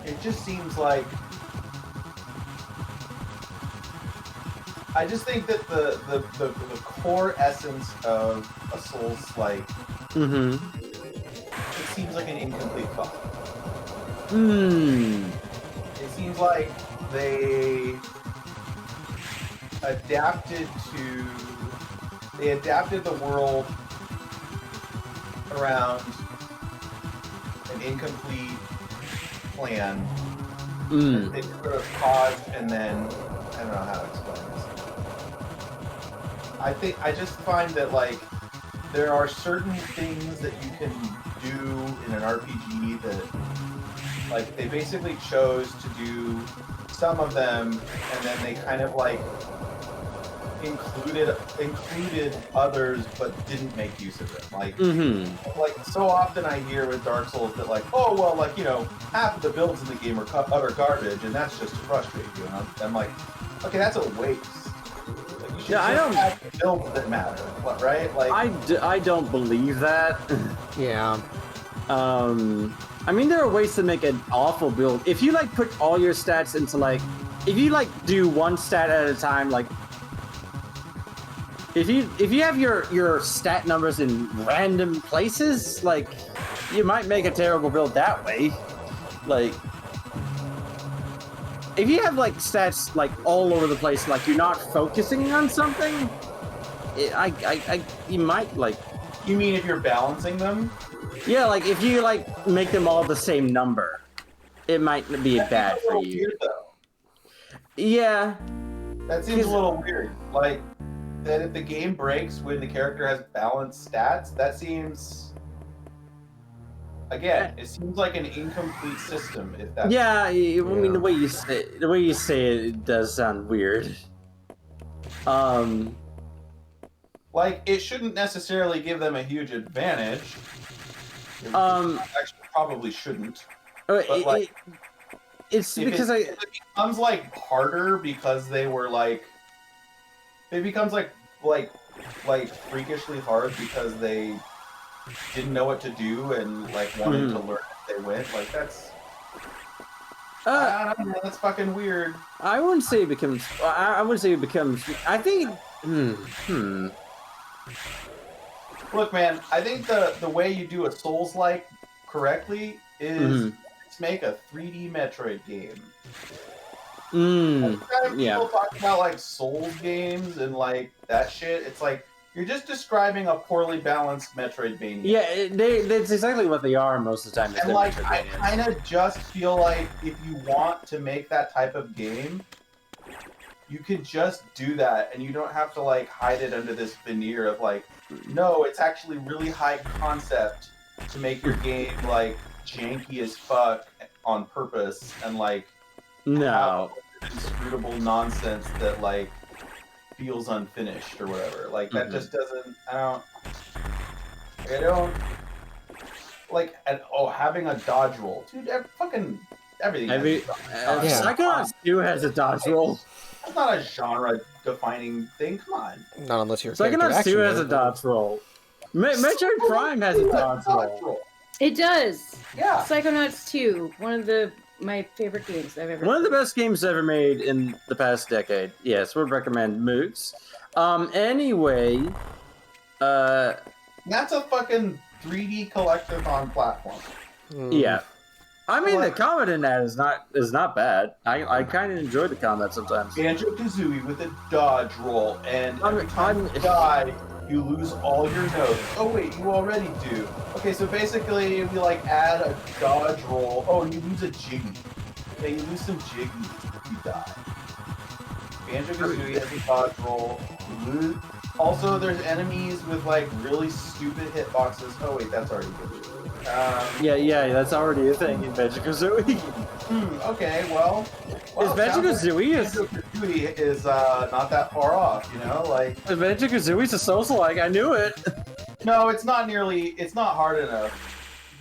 It just seems like I just think that the core essence of a Souls-like, Mm-hmm. it seems like an incomplete thought. Hmm. It seems like they adapted the world around an incomplete plan. Mm. They sort of paused and then I don't know how to explain this. I just find that like there are certain things that you can do in an RPG that like they basically chose to do some of them and then they kind of like included others but didn't make use of them. Like like so often I hear with Dark Souls that like, oh well, like you know, half of the builds in the game are utter garbage, and that's just to frustrate you. And I'm like, okay, that's a waste. Like, you should Yeah, I don't- have builds that matter, right? Like I don't believe that. Yeah. I mean, there are ways to make an awful build. If you like put all your stats into like, if you like do one stat at a time, like if you have your stat numbers in random places, like you might make a terrible build that way. Like if you have like stats like all over the place, like you're not focusing on something, you might like. you mean if you're balancing them? Yeah, like if you like make them all the same number, it might be bad That's a for little you. weird, though. Yeah. That seems a little weird. Like that if the game breaks when the character has balanced stats, that seems again, it seems like an incomplete system if that's Yeah, I mean the way you say it does sound weird. like it shouldn't necessarily give them a huge advantage. It actually probably shouldn't. But like it's if because it becomes like harder because they were like it becomes like freakishly hard because they didn't know what to do and like wanted to learn as they went. Like that's I don't know, that's fucking weird. I wouldn't say it becomes. I wouldn't say it becomes. I think. Look, man, I think the way you do a Souls-like correctly is let's make a 3D Metroid game. People Yeah. talk about like Souls games and like that shit. It's like you're just describing a poorly balanced Metroidvania. Yeah, that's exactly what they are most of the time. And like, I kind of just feel like if you want to make that type of game, you could just do that, and you don't have to like hide it under this veneer of like, no, it's actually really high concept to make your game like janky as fuck on purpose and like no. inscrutable nonsense that like feels unfinished or whatever. Like that just doesn't. I don't like. And having a dodge roll, dude. Fucking everything. Psychonauts 2 has a dodge roll. That's not a genre-defining thing. Come on. Not unless you're. Psychonauts 2 has a dodge roll. Metroid Prime has a dodge roll. It does. Yeah. Psychonauts 2, one of my favorite games I've ever. One of the best games ever made in the past decade. Yes, would recommend Mooks. Anyway, That's a fucking 3D collective on platform. yeah. I mean, the combat in that is not bad. I kind of enjoy the combat sometimes. Banjo-Kazooie with a dodge roll, and every time you die, you lose all your notes. Oh wait, you already do. Okay, so basically we like add a dodge roll. Oh, and you lose a jiggy. Okay, you lose some jiggies if you die. Banjo-Kazooie has a dodge roll. You lose. Also, there's enemies with like really stupid hitboxes. Oh wait, that's already good. Yeah, that's already a thing in Banjo-Kazooie. Okay, well Banjo-Kazooie is not that far off, you know, like Banjo-Kazooie's a Souls-like. I knew it. no, it's not hard enough,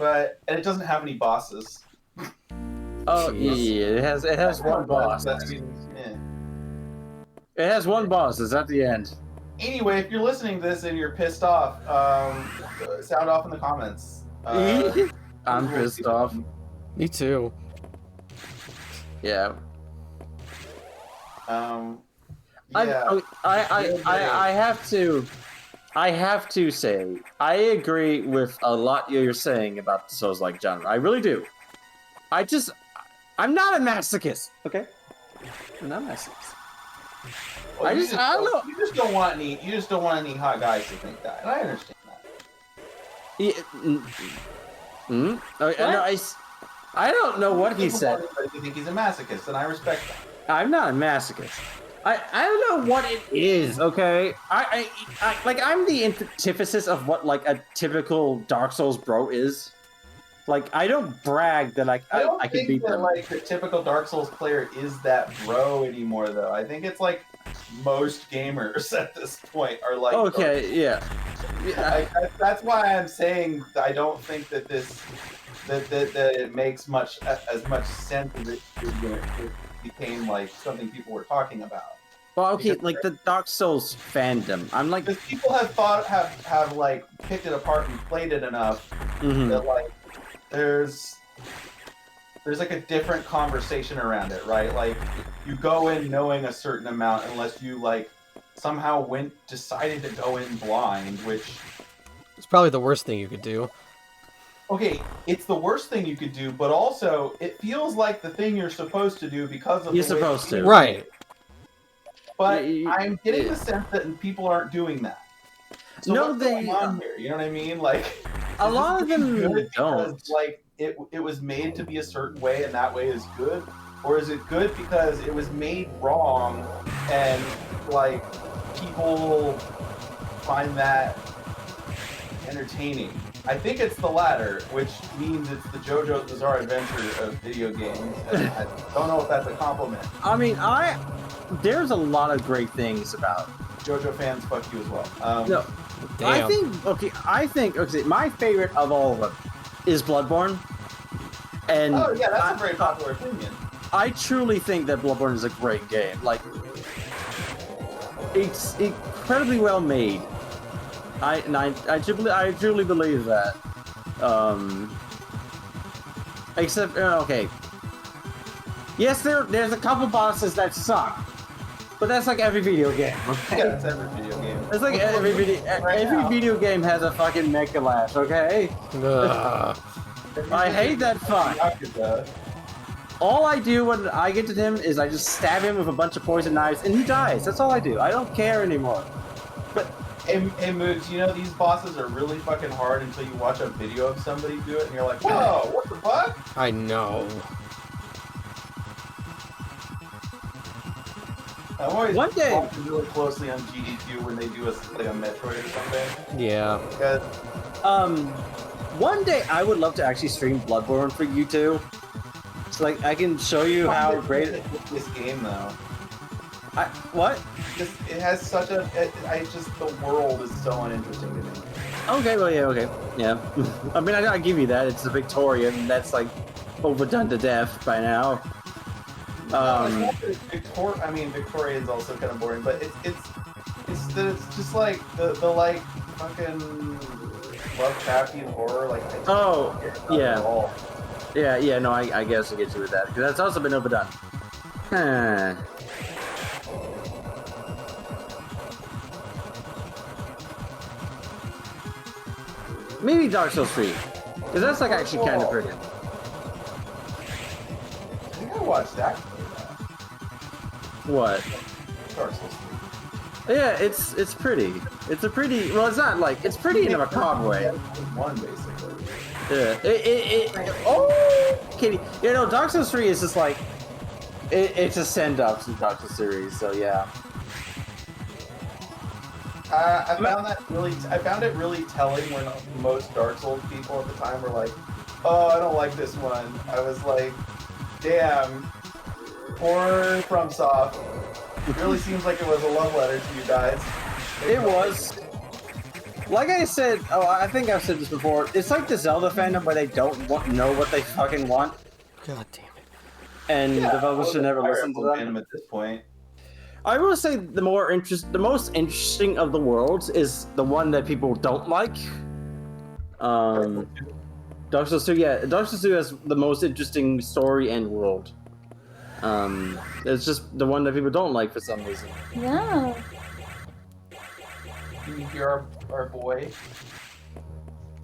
and it doesn't have any bosses. Oh yeah, it has one boss. It has one boss. It's at the end. Anyway, if you're listening to this and you're pissed off, sound off in the comments. I'm pissed off. Me too. Yeah. Yeah. I have to say, I agree with a lot you're saying about the Souls-like genre. I really do. I'm not a masochist, okay? I'm not a masochist. Well, I don't know. You just don't want any hot guys to think that, and I understand that. Yeah, I don't know what he said. You think he's a masochist, and I respect that. I'm not a masochist. I don't know what it is, okay? I'm the antithesis of what like a typical Dark Souls bro is. Like I don't brag that I can beat them. Like the typical Dark Souls player is that bro anymore, though. I think it's like most gamers at this point are like. Okay, yeah. That's why I'm saying I don't think that that it makes as much sense as it became like something people were talking about. Well, okay, because, like the Dark Souls fandom, I'm like because people have like picked it apart and played it enough that like there's like a different conversation around it, right? Like you go in knowing a certain amount unless you like somehow decided to go in blind, which it's probably the worst thing you could do. Okay, it's the worst thing you could do, but also it feels like the thing you're supposed to do because of you're supposed to, right? But I'm getting the sense that people aren't doing that. So no, what's going on here? You know what I mean? Like a lot of them don't. Because, like it was made to be a certain way, and that way is good, or is it good because it was made wrong, and like people find that entertaining? I think it's the latter, which means it's the JoJo's Bizarre Adventure of video games. And I don't know if that's a compliment. I mean, there's a lot of great things about JoJo fans. Fuck you as well. No, damn. I think my favorite of all of them is Bloodborne. And oh yeah, that's a very popular opinion. I truly think that Bloodborne is a great game. Like, it's incredibly well made. I truly believe that. Except, okay. Yes, there's a couple bosses that suck, but that's like every video game. Okay? Yeah, that's every video game. It's like every video game has a fucking Mecha Lash. Okay. I hate that fuck. All I do when I get to him is I just stab him with a bunch of poison knives, and he dies. That's all I do. I don't care anymore. But hey Moods, you know these bosses are really fucking hard until you watch a video of somebody do it, and you're like, whoa, what the fuck? I know. I'm always watching really closely on GDQ when they do a Metroid or something. Yeah. Because one day I would love to actually stream Bloodborne for you two. So like I can show you how great this game though. What? It has such a. The world is so uninteresting to me. Okay, well, yeah, okay. Yeah. I mean, I give you that. It's a Victorian. That's, like, overdone to death by now. Victorian's also kind of boring, but it's just like the like fucking Lovecraftian horror. Like, Yeah, no, I guess I get you with that. Because that's also been overdone. Maybe Dark Souls 3. Because that's like actually kind of pretty. I think I watched that. What? Dark Souls 3. Yeah, it's pretty. It's a pretty. Well, it's not like it's pretty in a macabre way. One basically. Yeah. Oh, kitty. You know, Dark Souls 3 is just like it's a send up to the Dark Souls series. So yeah. I found it really telling when most Dark Souls people at the time were like, "Oh, I don't like this one." I was like, "Damn, poor FromSoft. It really seems like it was a love letter to you guys." It was. Like I said, I think I've said this before. It's like the Zelda fandom where they don't know what they fucking want. God damn it. And developers should never listen to them at this point. I will say the most interesting of the worlds is the one that people don't like. Dark Souls 2, yeah. Dark Souls 2 has the most interesting story and world. It's just the one that people don't like for some reason. Yeah. You hear our boy?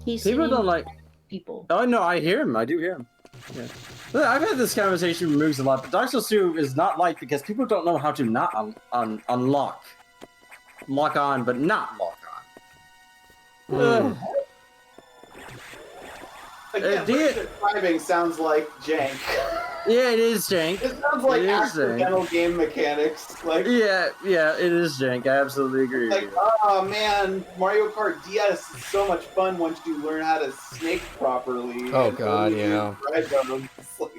He's People hitting don't like. people. Oh no, I hear him. I do hear him. Yeah. Look, I've had this conversation with Moogs a lot, but Dark Souls 2 is not liked because people don't know how to not unlock. Lock on, but not lock on. Ugh. Again, do you- describing sounds like jank. Yeah, it is jank. It sounds like It is accidental game mechanics. Like, Yeah, it is jank. I absolutely agree. like, with you. oh man, Mario Kart DS is so much fun once you learn how to snake properly. Oh, and God, only yeah. use right buttons. It's like,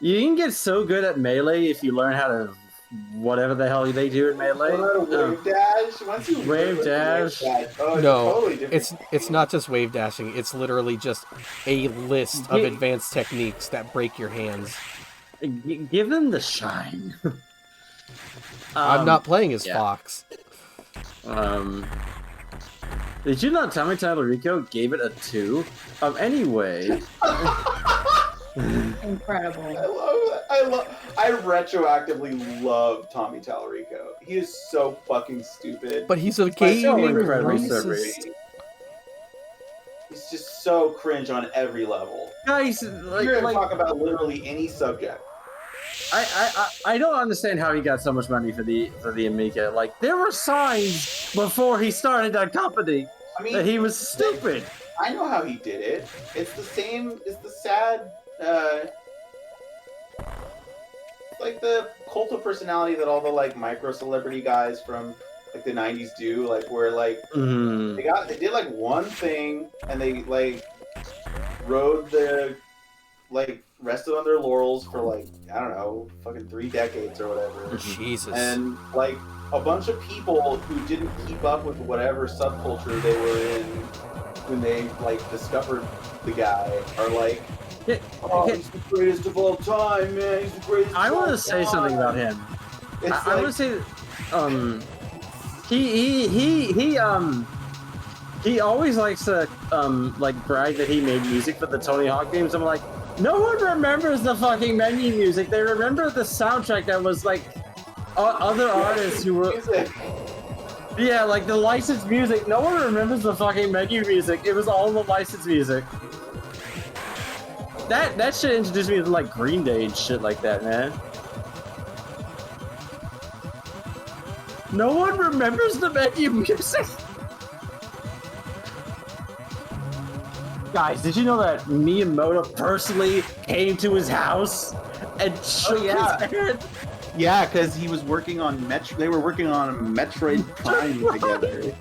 You can get so good at melee if you learn how to whatever the hell they do in melee. learn how to wave dash. Once you Wave learn dash. oh, it's No, totally different. it's not just wave dashing. It's literally just a list of Yeah. advanced techniques that break your hands. Give them the shine. I'm not playing as yeah. Fox. Did you not tell me Tallarico gave it a 2? Anyway. Incredible. I love that. I retroactively love Tommy Tallarico. He is so fucking stupid. But he's a so gaming incredibly racist. He's just so cringe on every level. Guys, You're gonna talk about literally any subject. I don't understand how he got so much money for the Amiga. Like, there were signs before he started that company I mean, that he was stupid. I know how he did it. It's the same. It's the sad, like the cult of personality that all the like micro celebrity guys from like the '90s do. Like where like they did like one thing and they like rode the like rested on their laurels for like I don't know, fucking 3 decades or whatever. Jesus. And like a bunch of people who didn't keep up with whatever subculture they were in when they like discovered the guy are like, oh, he's the greatest of all time, man. He's the greatest. I want to say something about him. I want to say, he always likes to like brag that he made music for the Tony Hawk games. I'm like, no one remembers the fucking menu music. They remember the soundtrack that was like other artists who were. Yeah, like the licensed music. No one remembers the fucking menu music. It was all the licensed music. That shit introduced me to like Green Day and shit like that, man. No one remembers the menu music. Guys, did you know that Miyamoto personally came to his house and shook his hand? Yeah, because he was working on They were working on Metroid Prime together.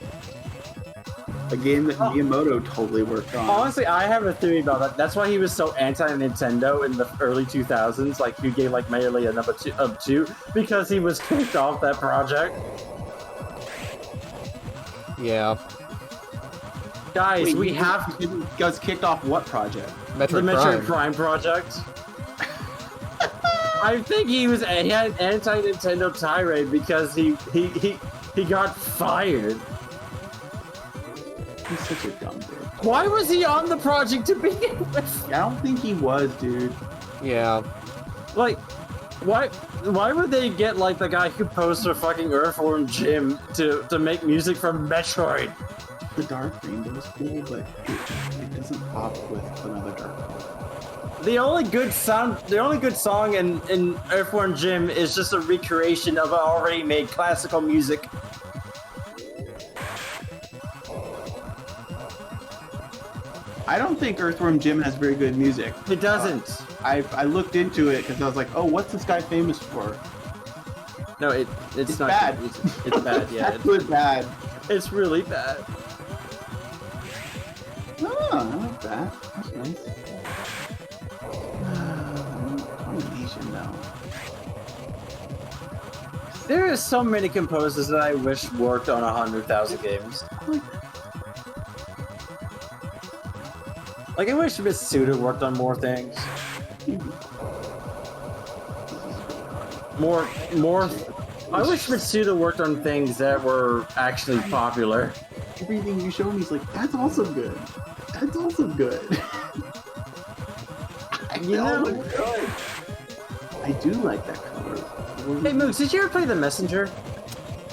A game that Miyamoto totally worked on. Honestly, I have a theory about that. That's why he was so anti-Nintendo in the early 2000s. Like, he gave like Melee a number 2 because he was kicked off that project. Yeah. Guys, Wait, we he have was kicked off what project? the Metroid Metroid Prime. Prime project. I think he had an anti-Nintendo tirade because he got fired. He's such a dumb dude. Why was he on the project to begin with? I don't think he was, dude. Yeah. Like, why would they get like the guy who composed for fucking Earthworm Jim to make music from Metroid? The Dark Rainbow is cool, but it doesn't pop with another Dark Rainbow. The only good song in Earthworm Jim is just a recreation of already made classical music. I don't think Earthworm Jim has very good music. It doesn't. I looked into it because I was like, oh, what's this guy famous for? No, it's not bad. good music. It's bad, yeah. That's good bad. It's really bad. Oh, I like that. That's nice. Combination though. There are so many composers that I wish worked on 100,000 games. Like, I wish Mitsuda worked on more things. More. I wish Mitsuda worked on things that were actually popular. Everything you show me is like, that's also good. That's also good. You know, I do like that color. Hey, Mooks, did you ever play The Messenger?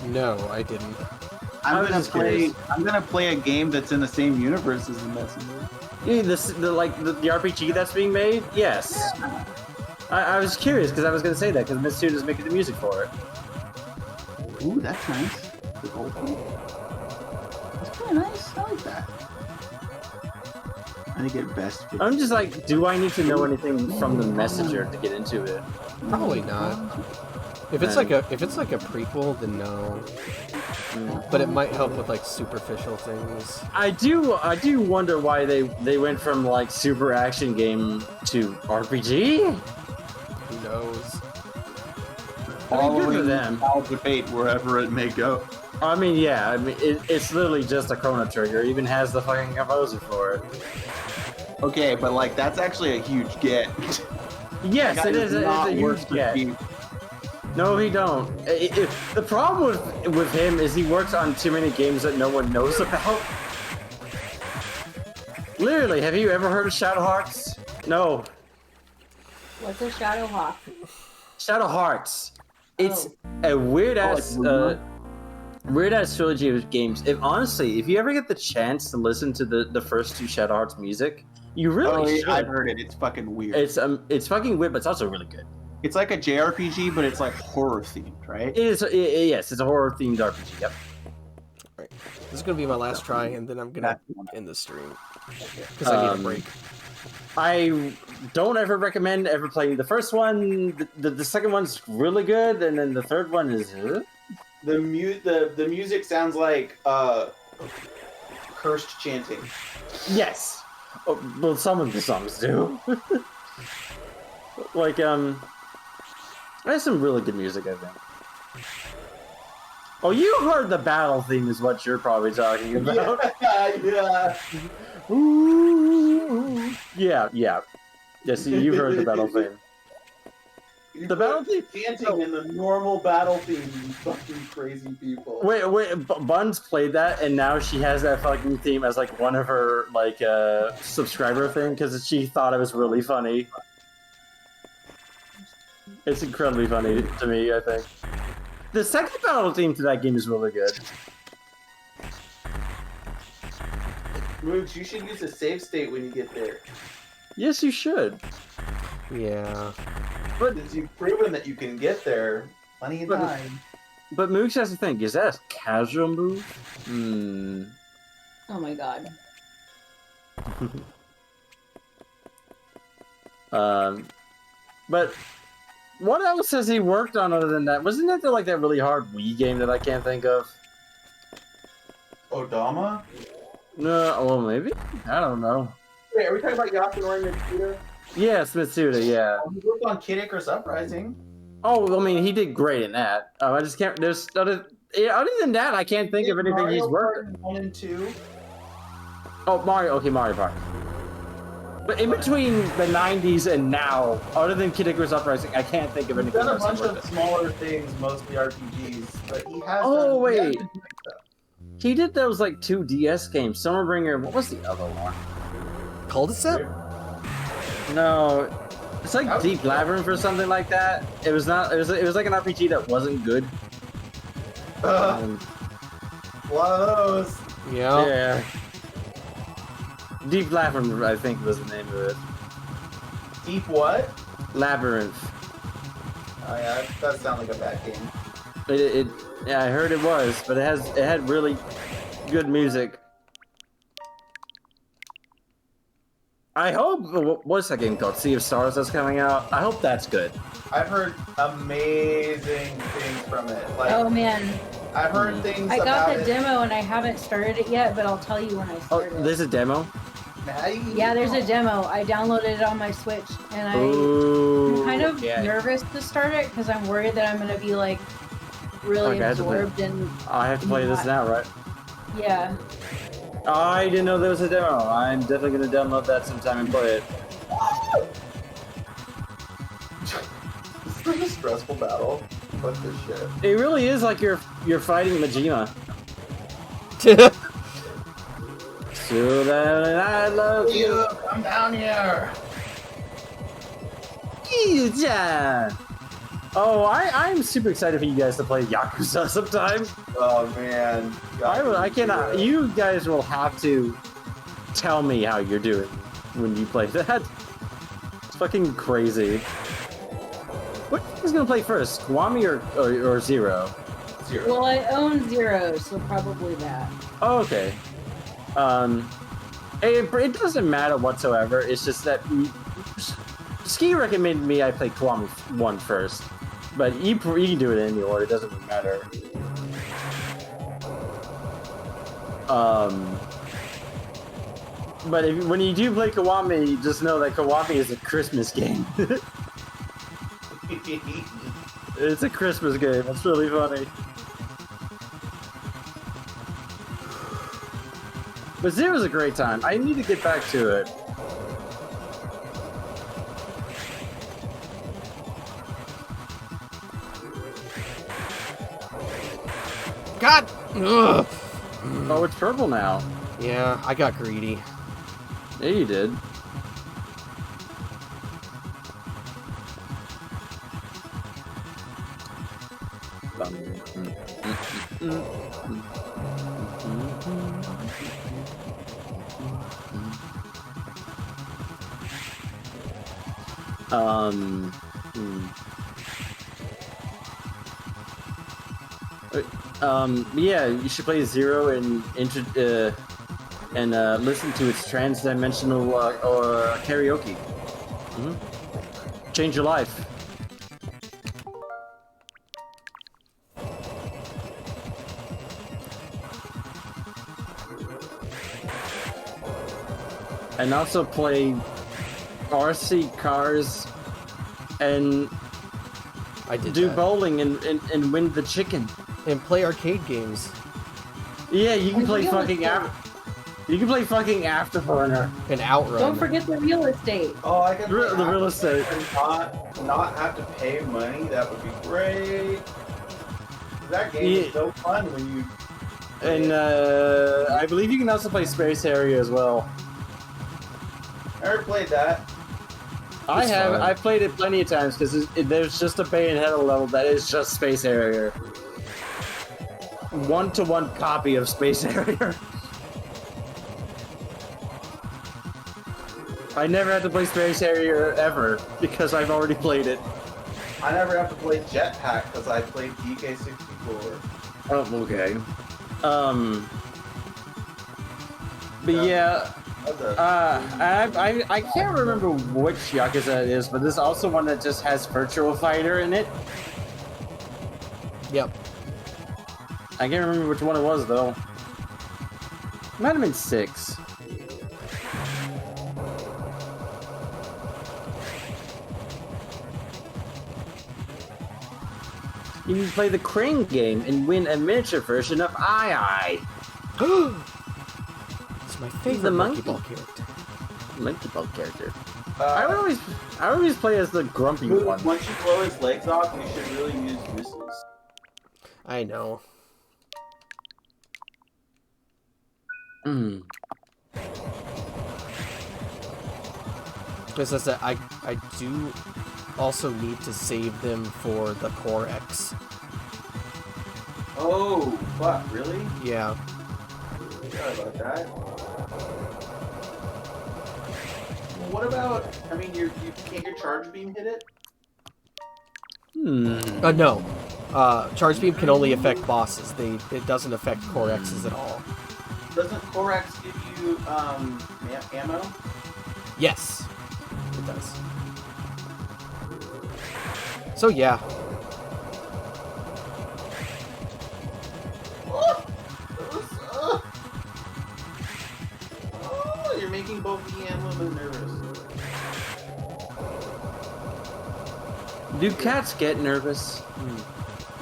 No, I didn't. I was just curious. I'm gonna play a game that's in the same universe as the Messenger. Yeah, the RPG that's being made? Yes. I was curious because I was going to say that because Miss Suit is making the music for it. Ooh, that's nice. The gold one. That's kind of nice. I like that. I think it best fits. I'm just like, do I need to know anything from the Messenger to get into it? Probably not. If it's like a prequel, then no. But it might help with like superficial things. I do wonder why they went from like super action game to RPG. Who knows? I mean, good for them. I'll debate wherever it may go. I mean, yeah. I mean, it's literally just a Chrono Trigger. It even has the fucking composer for it. Okay, but like that's actually a huge get. Yes, it is. It's a huge get. No, he don't. The problem with him is he works on too many games that no one knows about. Literally, have you ever heard of Shadow Hearts? No. What's a Shadow Hawk? Shadow Hearts. It's a weird ass trilogy of games. If you ever get the chance to listen to the first two Shadow Hearts music, you really should. I've heard it. It's fucking weird. It's fucking weird, but it's also really good. It's like a JRPG, but it's like horror themed, right? Yes, it's a horror themed RPG. Yep. Right. This is gonna be my last try, and then I'm gonna end the stream because I need a break. I don't ever recommend ever playing the first one. The second one's really good, and then the third one is. The music sounds like cursed chanting. Yes. Oh, well, some of the songs do. Like there's some really good music, I think. Oh, you heard the battle theme is what you're probably talking about. Yeah. Ooh. Yeah. Yes, you've heard the battle theme. The battle theme? Chanting in the normal battle theme, you fucking crazy people. Wait, Buns played that, and now she has that fucking theme as like one of her like subscriber thing because she thought it was really funny. It's incredibly funny to me, I think. The second battle theme to that game is really good. Mooch, you should use a save state when you get there. Yes, you should. Yeah. But since you've proven that you can get there, plenty of time. But Mooch has to think, is that a casual move? Oh my god. But what else has he worked on other than that? Wasn't that like that really hard Wii game that I can't think of? Odama? No, well maybe? I don't know. Wait, are we talking about Yasunori Mitsuda? Yes, Mitsuda, yeah. He worked on Kid Icarus Uprising. Oh, I mean, he did great in that. I just can't. There's other than that, I can't think of anything Mario he's worked on. 1 and 2. Oh, Mario. Okay, Mario Party. But in between the 90s and now, other than Kid Icarus Uprising, I can't think of He's anything done a else. bunch of smaller things, mostly RPGs, but he has. Oh, he has wait. been doing stuff. He did those like 2 DS games. Summerbringer. What was the other one? Cul-de-sac? No, it's like Deep Labyrinth or something like that. It was not. It was like an RPG that wasn't good. A lot of those. Yeah. Yeah. Deep Labyrinth, I think, was the name of it. Deep what? Labyrinth. Oh yeah, that does sound like a bad game. Yeah, I heard it was, but it had really good music. I hope, what's that game called? Sea of Stars that's coming out? I hope that's good. I've heard amazing things from it. Like, Oh man, I've heard things I about got the it. demo and I haven't started it yet, but I'll tell you when I Oh, start it. there's a demo? Yeah, there's a demo. I downloaded it on my Switch, and Ooh, I'm kind of yeah. nervous to start it because I'm worried that I'm gonna be like really Okay, I have to play- absorbed in. I have to play this now, right? Yeah. I didn't know there was a demo. I'm definitely gonna download that sometime and play it. This is a stressful battle. Fuck this shit. It really is like you're fighting Majima. So that I love you. You come down here. Yeah. Oh, I'm super excited for you guys to play Yakuza sometime. Oh man. I cannot. You guys will have to tell me how you're doing when you play that. It's fucking crazy. What is gonna play first, Kiwami or Zero? Zero. Well, I own Zero, so probably that. Oh, okay. It doesn't matter whatsoever. It's just that Ski recommended me I play Kiwami 1 first, but you can do it in any order. It doesn't really matter. But when you do play Kiwami, just know that Kiwami is a Christmas game. It's a Christmas game. It's really funny. But Zero's a great time. I need to get back to it. God! Ugh. Oh, it's purple now. Yeah, I got greedy. Yeah, you did. Yeah, you should play Zero and listen to its trans-dimensional karaoke. Change your life. And also play RC cars and I did do that. bowling and win the chicken. And play arcade games. Yeah, you can And play real fucking estate. You can play fucking Afterburner. And Outrun. Don't forget the real estate. Oh, I can play The real estate. and not have to pay money. That would be great. That game is Yeah. so fun when you. And I believe you can also play Space Harrier as well. I never played that. I It's have. fun. I've played it plenty of times because there's just a Bayonetta level that is just Space Harrier. 1-to-1 copy of Space Harrier. I never had to play Space Harrier ever because I've already played it. I never have to play Jetpack because I played DK64. Oh, okay. But yeah, I can't remember which Yakuza it is, but there's also one that just has Virtual Fighter in it. Yep. I can't remember which one it was though. Might have been 6. You can play the Crane game and win a miniature version of I. It's my favorite The Monkey monkey. Ball character. Monkey Ball character. I always play as the grumpy one. Once you blow his legs off, you should really use missiles. I know. Because as I do also need to save them for the Core X. Oh, fuck, really? Yeah. Sorry about that. Well, what about, I mean, can't your charge beam hit it? No. Charge Beam can only affect bosses. It doesn't affect Core X's at all. Doesn't Korax give you, ammo? Yes. It does. So yeah. Oh, you're making both me and Luma nervous. Do cats get nervous?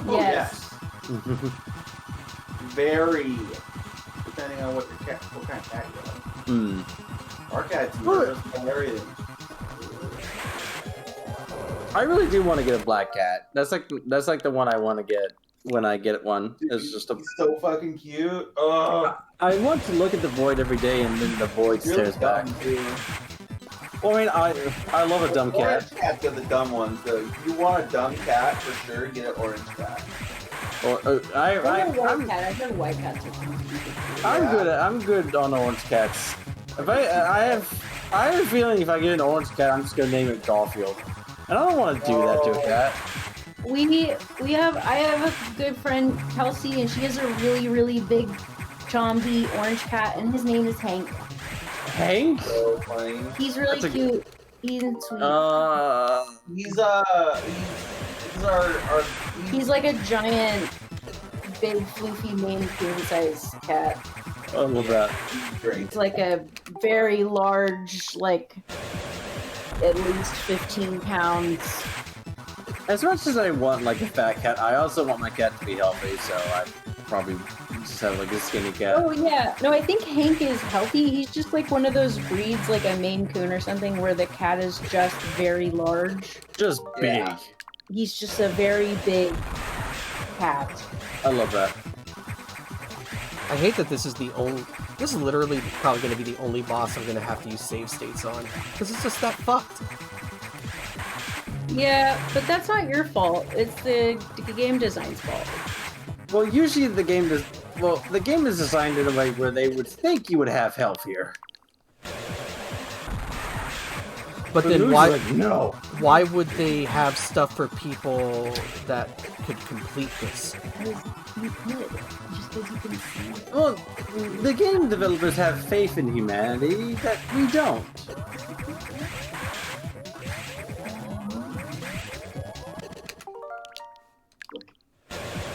Oh, Yes. Very. Depending on what kind of cat you have. Our cat's nervous about everything. I really do want to get a black cat. That's like the one I want to get when I get one. It's just a. He's so fucking cute. Oh, I want to look at the void every day, and then the void he's really stares back. dumb, too. Well, I mean, I love a dumb cat. Orange cats are the dumb ones, though. If you want a dumb cat, for sure, get an orange cat. Or I want a white cat. I've heard white cats are pretty stupid. I'm good on orange cats. If I have a feeling if I get an orange cat, I'm just gonna name it Garfield, and I don't want to do that to a cat. I have a good friend Kelsey, and she has a really really big chompy orange cat, and his name is Hank. Hank? So funny. He's really cute. He's sweet. He's our He's like a giant, big, floofy Maine Coon size cat. I love that. great. It's like a very large, like at least 15 pounds. As much as I want like a fat cat, I also want my cat to be healthy, so I probably just have like a skinny cat. Oh yeah, no, I think Hank is healthy. He's just like one of those breeds, like a Maine Coon or something, where the cat is just very large. Just big. Yeah. He's just a very big cat. I love that. I hate that this is the only. This is literally probably going to be the only boss I'm going to have to use save states on, because it's just that fucked. Yeah, but that's not your fault. It's the game design's fault. Well, usually the game is designed in a way where they would think you would have health here. But then Luigi's why? like, no. Why would they have stuff for people that could complete this? Because you could. Just because you can see it. Well, the game developers have faith in humanity that we don't.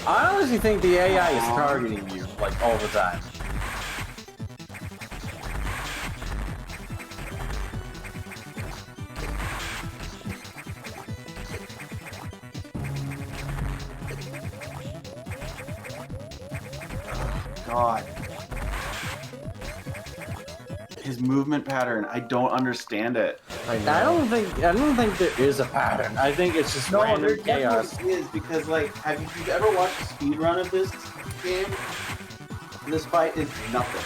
I honestly think the AI is targeting you, like, all the time. God. His movement pattern, I don't understand it. I don't think there is a pattern. I think it's just No, random there chaos. definitely is, because like, have you ever watched a speed run of this game? This fight is nothing.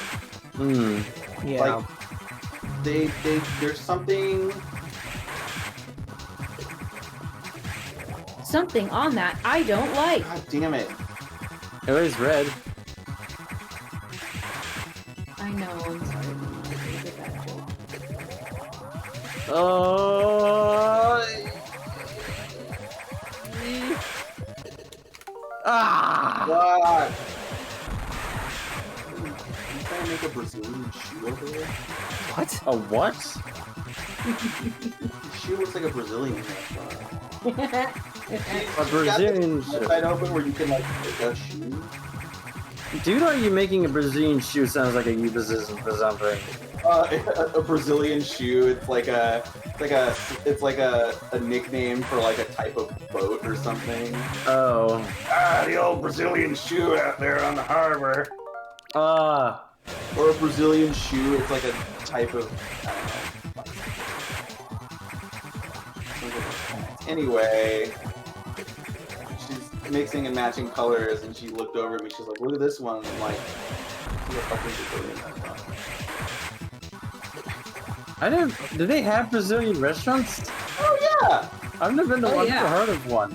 Hmm. Yeah. Like, there's something. Something on that I don't like. God damn it! It is red. I know, I'm sorry. I'm not gonna get that joke. Ah! God. You trying to make a Brazilian shoe over there? What? A what? Your shoe looks like a Brazilian restaurant. A Brazilian shoe. shoe. Side open where you can like make a shoe. Dude, are you making a Brazilian shoe sounds like a euphemism for something? A Brazilian shoe. It's like a nickname for like a type of boat or something. Oh. The old Brazilian shoe out there on the harbor. Ah. Or a Brazilian shoe. It's like a type of. I don't know. Anyway, she's mixing and matching colors, and she looked over at me. She's like, "Look at this one." And I'm like, "Who the fuck is Brazilian restaurant?" I didn't. Do they have Brazilian restaurants? Oh yeah. I've never been to Oh, one. yeah. Never heard of one.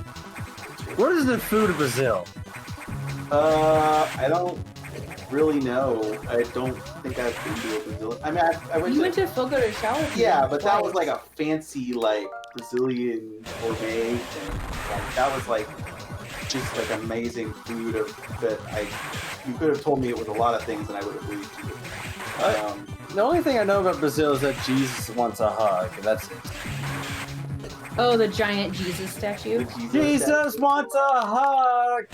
What is the food of Brazil? I don't really know. I don't think I've been to a Brazilian. I mean, I went You to. went to Fogo de Chão? Yeah, but that was like a fancy like Brazilian gourmet thing. Like that was like just like amazing food that you could have told me it was a lot of things and I would have believed you. The only thing I know about Brazil is that Jesus wants a hug. That's it. Oh, the giant Jesus statue? the Jesus wants a hug.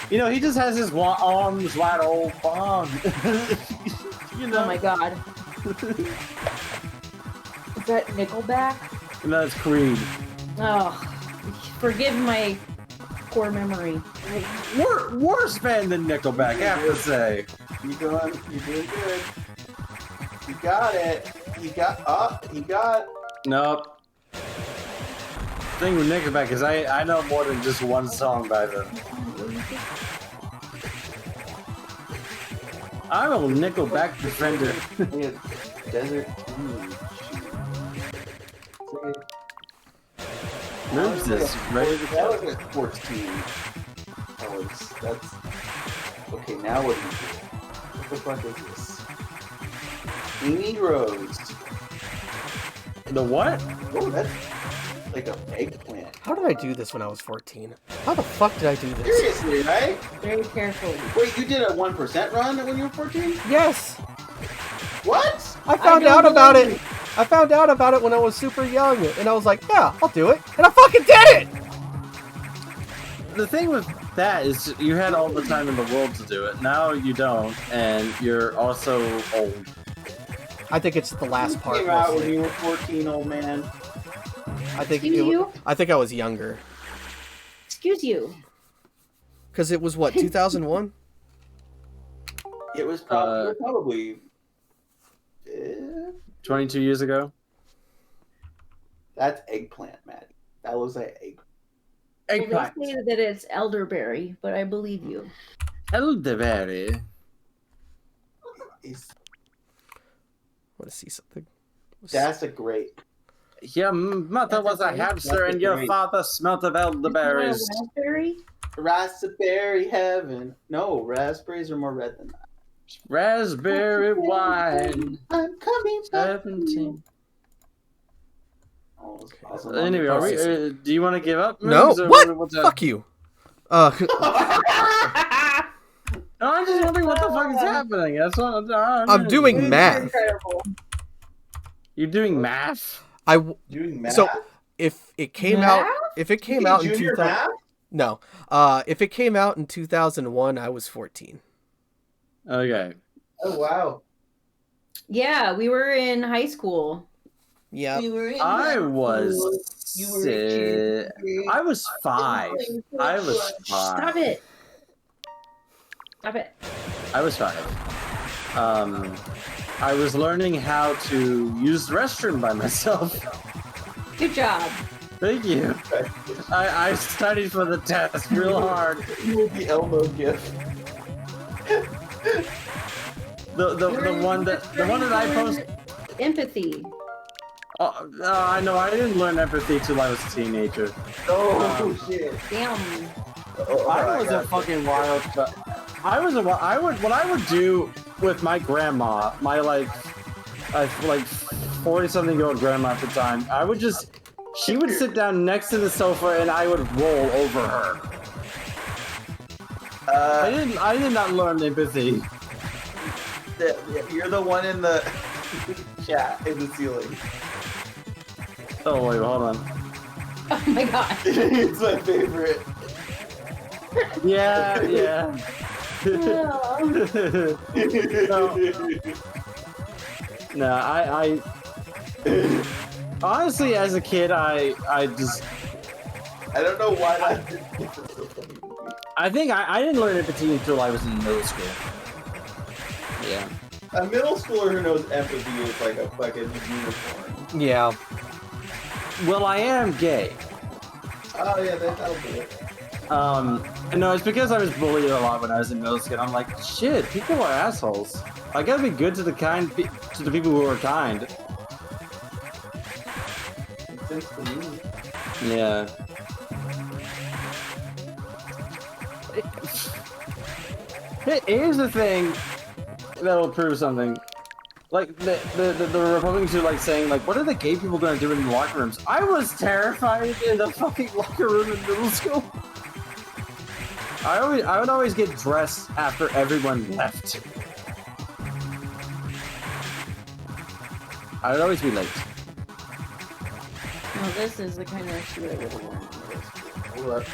You know, he just has his arms wide open. You know. Oh my god. Is that Nickelback? No, it's Creed. Oh, forgive my poor memory. Worse band than Nickelback, I have to say. You're doing good. You got it. You got. Nope. Thing with Nickelback is I know more than just one song by them. I'm a Nickelback defender. Desert Moon shoe. Moves this ready to That was at 14. That's okay. Now what do you do? What the fuck is this? Amy Rose. The what? Oh, that's like an eggplant. How did I do this when I was 14? How the fuck did I do this? Seriously, right? Very carefully. Wait, you did a 1% run when you were 14? Yes! What? I found don't out about believe it! I found out about it when I was super young, and I was like, yeah, I'll do it. And I fucking did it! The thing with that is you had all the time in the world to do it. Now you don't, and you're also old. I think it's the last part. Came out when mostly. you were 14, old man. I think Excuse you? I think I was younger. Excuse you. Because it was what, 2001? It was probably 22 years ago. that's eggplant, Maddie. That looks like egg. Well, they say that it's elderberry, but I believe you. Elderberry. Want to see something? That's a great. Your mother was a hamster and your father smelt of elderberries. Is it a raspberry? Raspberry heaven. No, raspberries are more red than that. Raspberry wine. I'm coming back. 17. Oh, that's awesome. Anyway, are we, do you want to give up? No. moves, or What? what's up? Fuck you. No, I'm just wondering what the fuck is happening. That's what I'm doing This is math. incredible. You're doing math? Doing math. So if it came out, if it came out in junior 2000, math? no, if it came out in 2001, I was 14. Okay. Oh wow. Yeah, we were in high school. Yeah. I was I was 5. I was 5. Stop it. Stop it. I was 5. I was learning how to use the restroom by myself. Good job. Thank you. I studied for the test real hard. The Elmo gift. The one that I posted. Empathy. I know I didn't learn empathy till I was a teenager. Oh shit. Damn. I was a fucking wild. What I would do with my grandma, my like 40-something-year-old grandma at the time. She would sit down next to the sofa and I would roll over her. I did not learn empathy. You're the one in the chat in the ceiling. Oh wait, hold on. Oh my god. It's my favorite. Yeah. No, I honestly, as a kid, I just I don't know why that. I think I didn't learn empathy until I was in middle school. Yeah. A middle schooler who knows empathy is like a fucking unicorn. Yeah. Well, I am gay. Oh yeah, that'll do it. No, it's because I was bullied a lot when I was in middle school. I'm like, shit, people are assholes. I gotta be good to the people who are kind. Makes sense to me. Yeah. Here's the thing that'll prove something. Like the Republicans are like saying like, what are the gay people gonna do in the locker rooms? I was terrified in the fucking locker room in middle school. I would always get dressed after everyone left. I would always be late. No, this is the kind of shoe I would have worn.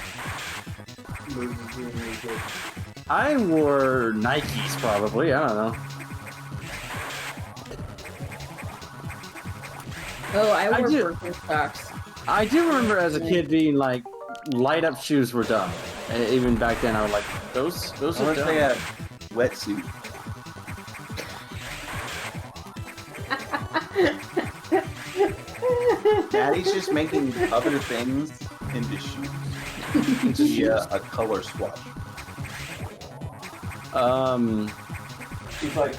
I wore Nikes probably. I don't know. Oh, I wore do. Birkenstocks. I do remember as a kid being like, light up shoes were dumb. And even back then, I was like, those are Unless dumb. they have wetsuit. Daddy's just making other things into shoes. Via a color swatch. She's like,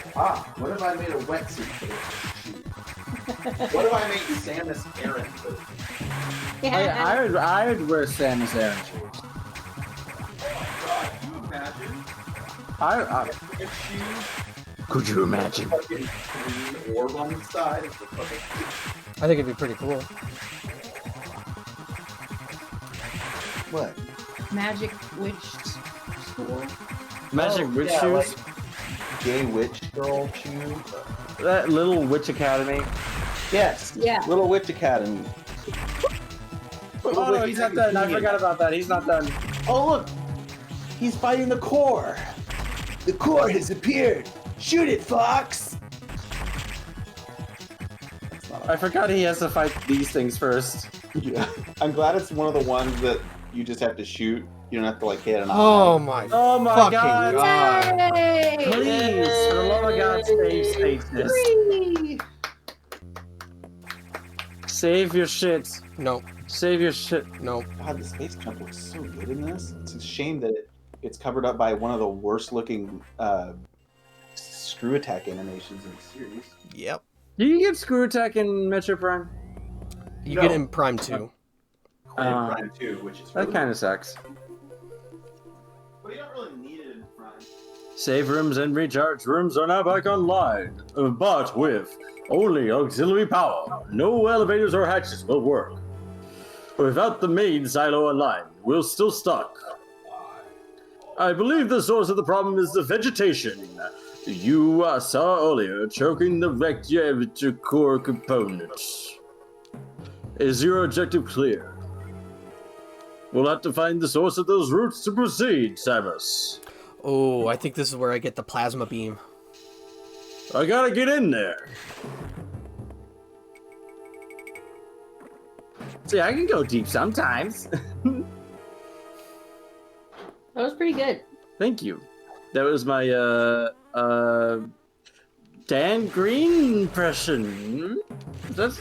what if I made a wetsuit for this? What if I made Samus Aran for this? I would wear Samus Aran shoes. God, can you imagine? If shoes, Could you imagine? fucking green orb on the side of the fucking. I think it'd be pretty cool. What? Magic witch school. Magic witch yeah, shoes. Gay witch girl shoes? That little witch academy. Yes. Yeah. Little Witch Academy. Oh no, he's not done. I forgot about that. He's not done. Oh look, he's fighting the core. The core has appeared. Shoot it, Fox. I forgot he has to fight these things first. Yeah. I'm glad it's one of the ones that you just have to shoot. You don't have to like hit an Oh eye. my Oh my fucking god! god. Yay! Please, for the love of God, save this. Whee! Save your shit. No, Save your shit. no. God, the space jump looks so good in this. It's a shame that it's covered up by one of the worst looking screw attack animations in the series. Yep. Do you get screw attack in Metro Prime? You No. get in Prime 2. And Prime 2, which is That really kind of sucks. But you don't really need it in Prime. Save rooms and recharge rooms are now back online, but with only auxiliary power. No elevators or hatches will work. Without the main silo online, we're still stuck. I believe the source of the problem is the vegetation you saw earlier choking the reactor core components. Is your objective clear? We'll have to find the source of those roots to proceed, Samus. Oh, I think this is where I get the plasma beam. I gotta get in there. See, I can go deep sometimes. That was pretty good. Thank you. That was my Dan Green impression. That's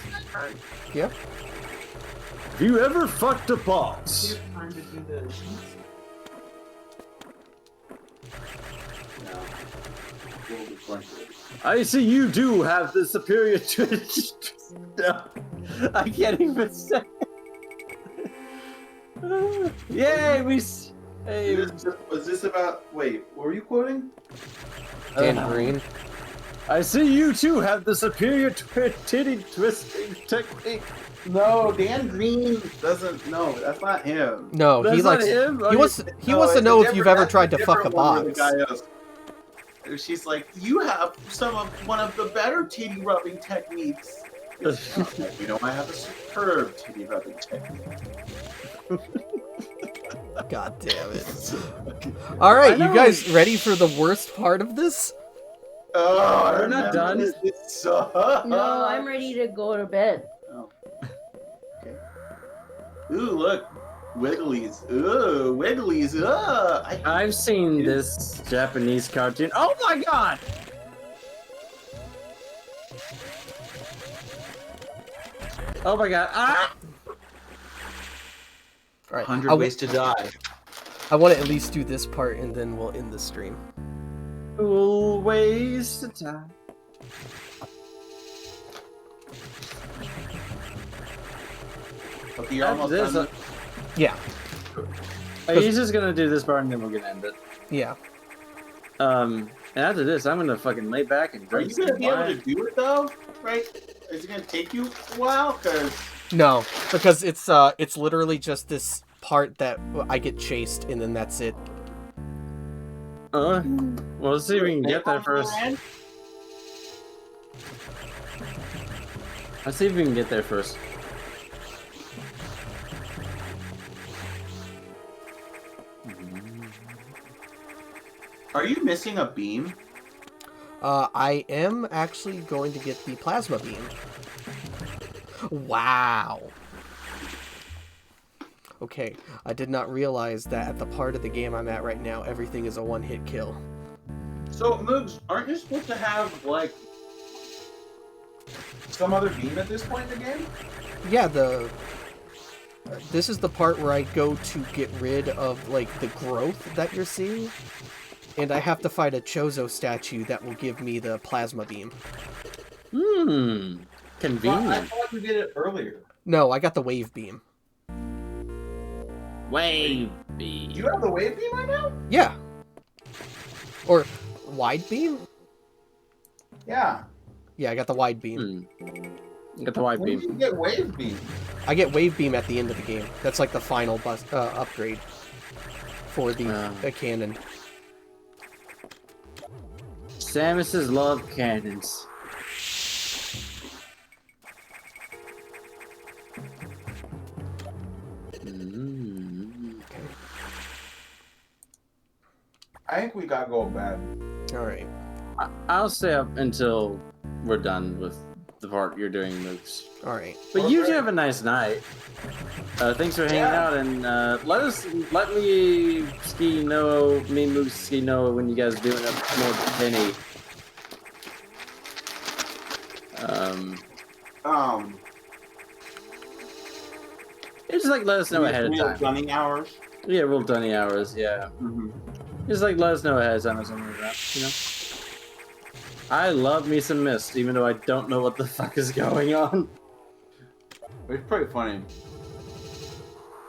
Yep. Have you ever fucked a box? Time to do the No. We'll be fine. I see you do have the superior twitch. No, I can't even say. Yay, hey. Was this about? Wait, what were you quoting? Dan Green. I see you too have the superior titty twisting technique. No, Dan Green doesn't. No, that's not him. No, That's he not likes. him? He wants. He wants to it's know a if you've different- ever tried to that's a fuck a different one where box. the guy goes- She's like, you have one of the better titty rubbing techniques. You know, I have a superb titty rubbing technique. God damn it! All right, you guys ready for the worst part of this? Oh, We're not done. This sucks. No, I'm ready to go to bed. Okay. Ooh, look. Wigglies. Ooh, Wigglies. I've seen this Japanese cartoon. Oh my god! Oh my god! Ah! All right, 100 ways to die. I want to at least do this part, and then we'll end the stream. Cool ways to die. Okay, you're almost This- done. Yeah, He's just gonna do this part and then we're gonna end it. yeah. And after this, I'm gonna fucking lay back and Are drink you gonna some be able to wine. do it though? Right? Is it gonna take you a while? Cause No, because it's literally just this part that I get chased, and then that's it. Well, let's see if we can get there first. Let's see if we can get there first. are you missing a beam? I am actually going to get the plasma beam. Wow. Okay, I did not realize that at the part of the game I'm at right now, everything is a one-hit kill. So, Moogs, aren't you supposed to have like some other beam at this point in the game? Yeah, this is the part where I go to get rid of, like, the growth that you're seeing. And I have to fight a Chozo statue that will give me the plasma beam. Hmm. Well, I Convenient. thought you did it earlier. No, I got the wave beam. Wave Do beam. you have the wave beam right now? Yeah. Or wide beam? Yeah. Yeah, I got the wide beam. Got the wide When did beam. you get wave beam? I get wave beam at the end of the game. That's like the final upgrade for the cannon. Samus's love cannons. I think we gotta go to bed. All right. I'll stay up until we're done with the part you're doing, Mooks. All right. But you two have a nice night. Thanks for hanging out, and let me Ski know, me Mooks Ski know when you guys are doing a more Penny. Just like let us know ahead of time. Running hours. Yeah, real dunny hours. Yeah. Mm-hmm. Just like let us know ahead of time or something like that. You know. I love me some Mist, even though I don't know what the fuck is going on. It's pretty funny.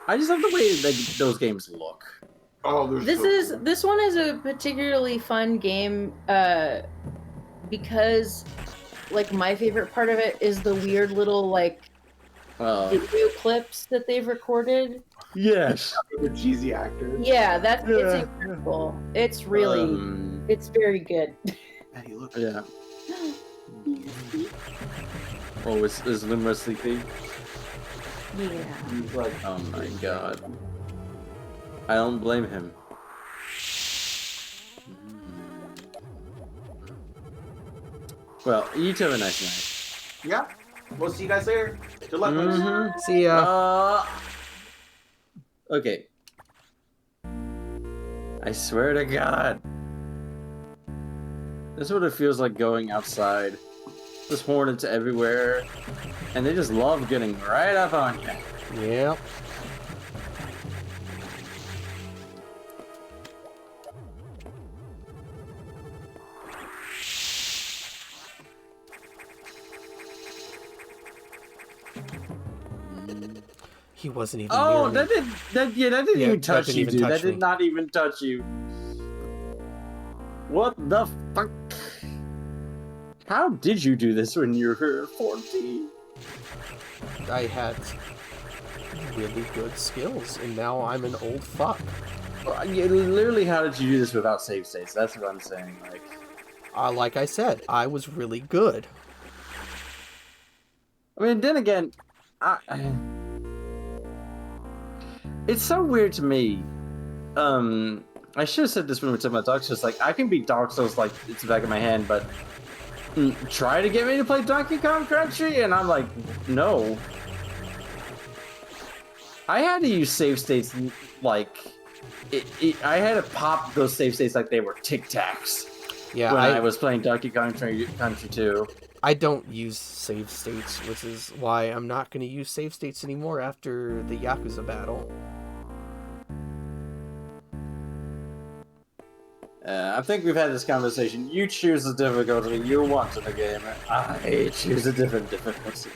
I just love the way like those games look. Oh, This one is a particularly fun game because like my favorite part of it is the weird little like video clips that they've recorded. Yes. the cheesy actors. Yeah, it's incredible. It's really it's very good. Hey, look. Yeah. Oh, is Limra sleepy? Yeah. He's like, Oh my god. I don't blame him. Well, you two have a nice night. yeah. We'll see you guys later. Good luck. Mhm. See ya. Okay. I swear to God. This is what it feels like going outside. There's hornets everywhere. And they just love getting right up on you. Yep. He wasn't even. Oh, near me. that didn't Yeah, even that touch didn't you, even dude. touch That did me. not even touch you. What the fuck? How did you do this when you were 14? I had really good skills, and now I'm an old fuck. Literally, how did you do this without save states? That's what I'm saying. Like I said, I was really good. I mean, then again, it's so weird to me. I should have said this when we were talking about Dark Souls. Like, I can beat Dark Souls like it's the back of my hand, but try to get me to play Donkey Kong Country, and I'm like, no. I had to use save states like I had to pop those save states like they were Tic Tacs. Yeah, when I was playing Donkey Kong Country 2. I don't use save states, which is why I'm not going to use save states anymore after the Yakuza battle. I think we've had this conversation. You choose the difficulty you want in the game. I choose a different difficulty.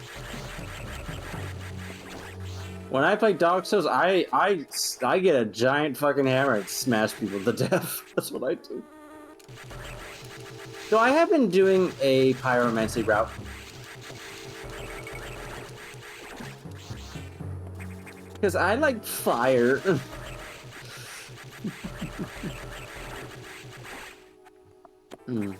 When I play Dark Souls, I get a giant fucking hammer and smash people to death. That's what I do. So I have been doing a pyromancy route. Because I like fire. Hmm.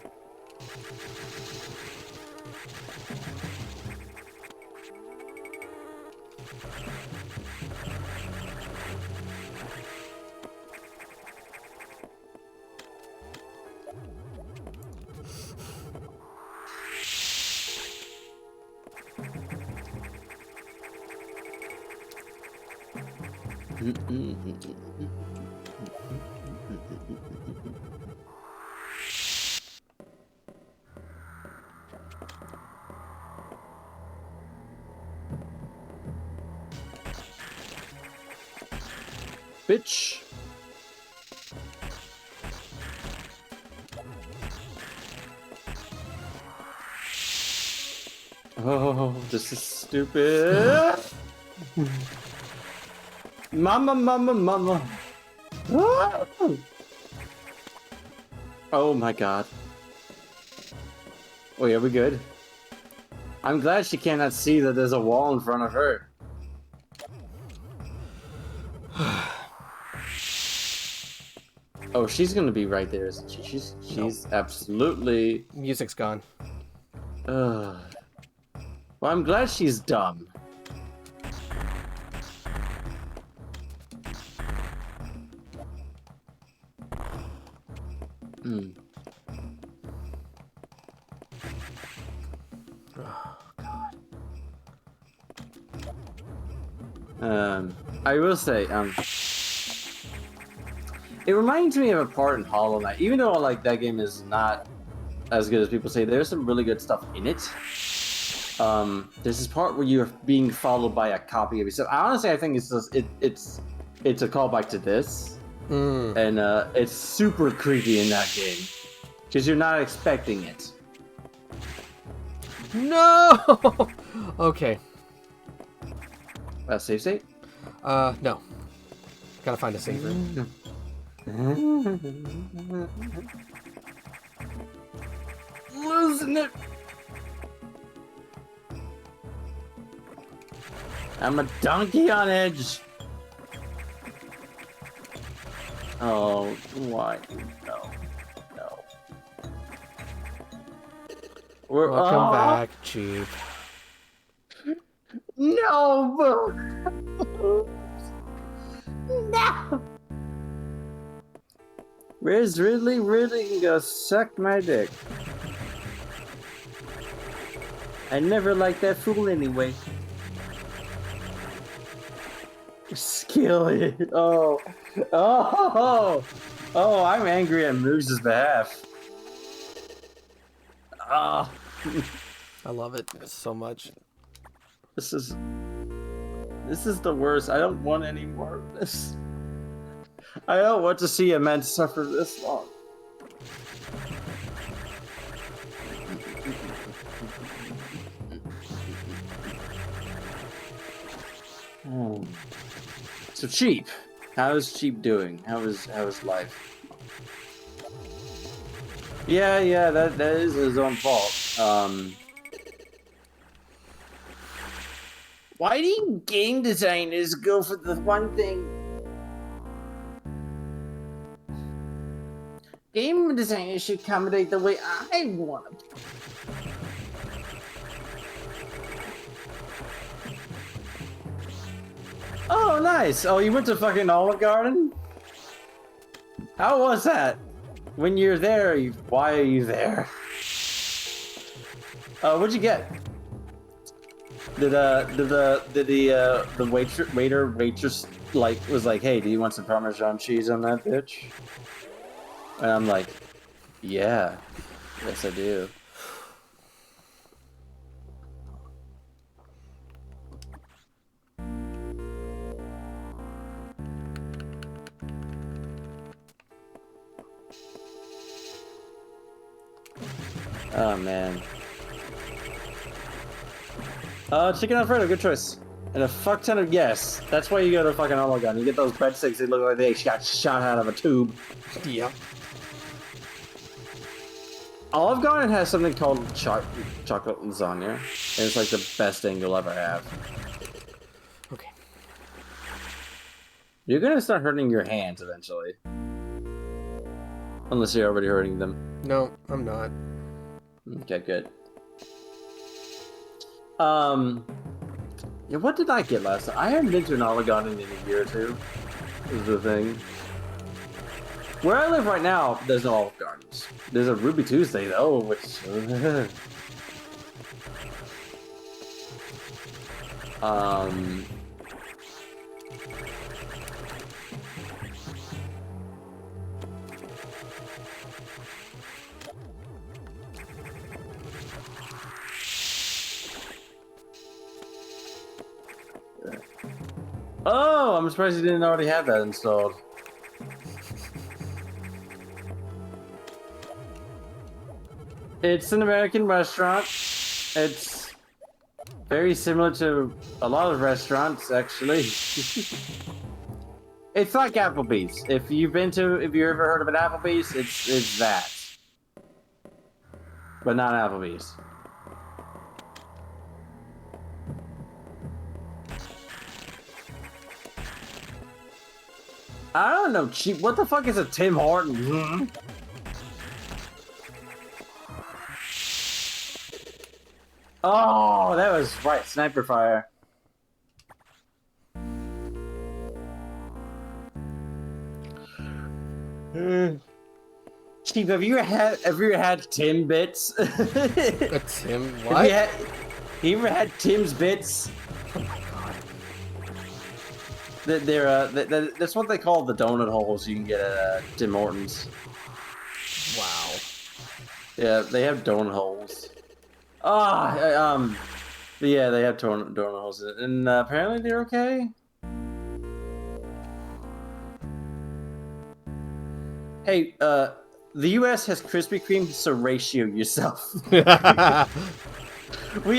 Bitch. Oh, this is stupid. Mama, mama, mama. Oh my god. Oh yeah, we good? I'm glad she cannot see that there's a wall in front of her. Oh, she's gonna be right there, isn't she? She's absolutely. Music's gone. Well, I'm glad she's dumb. Hmm. Oh god. I will say, it reminds me of a part in Hollow Knight. Even though like that game is not as good as people say, there's some really good stuff in it. There's this part where you're being followed by a copy of yourself. I think it's just, it's a callback to this, and it's super creepy in that game because you're not expecting it. No. Okay. Save state? No. Gotta find a save room. Losing it. I'm a donkey on edge. Oh, why? No. Welcome back, Chief. No. No. Where's Ridley? Ridley can go suck my dick. I never liked that fool anyway. Skilly. Oh, I'm angry at Moose's behalf. Ah. I love it so much. This is the worst. I don't want any more of this. I don't want to see a man suffer this long. So Cheap, how is Cheap doing? How is life? Yeah, that is his own fault. Why do game designers go for the one thing? Game designers should accommodate the way I want to. Oh, nice. Oh, you went to fucking Olive Garden? How was that? When you're there, why are you there? What'd you get? Did the waitress like was like, hey, do you want some Parmesan cheese on that bitch? And I'm like, yeah, yes I do. Oh man. Chicken Alfredo, good choice. And a fuck ton of yes. That's why you go to fucking Olive Garden. You get those breadsticks that look like they got shot out of a tube. Yep. Olive Garden has something called chocolate lasagna, and it's like the best thing you'll ever have. Okay. You're gonna start hurting your hands eventually. Unless you're already hurting them. No, I'm not. Okay, good. Yeah, what did I get last time? I haven't been to an Olive Garden in a year or two. Is the thing. Where I live right now, there's no Olive Gardens. There's a Ruby Tuesday though, which Oh, I'm surprised you didn't already have that installed. It's an American restaurant. It's Very similar to a lot of restaurants, actually. It's like Applebee's. If you've ever heard of an Applebee's, it's that, but not Applebee's. I don't know, cheap. What the fuck is a Tim Hortons? Oh, that was right. Sniper fire. Steve, have you ever had Tim bits? A Tim what? You ever had Tim's bits? That's what they call the donut holes you can get at Tim Hortons. Wow. Yeah, they have donut holes. Yeah, they have donut holes, and apparently they're okay. Hey, the U.S. has Krispy Kreme, so ratio yourself. We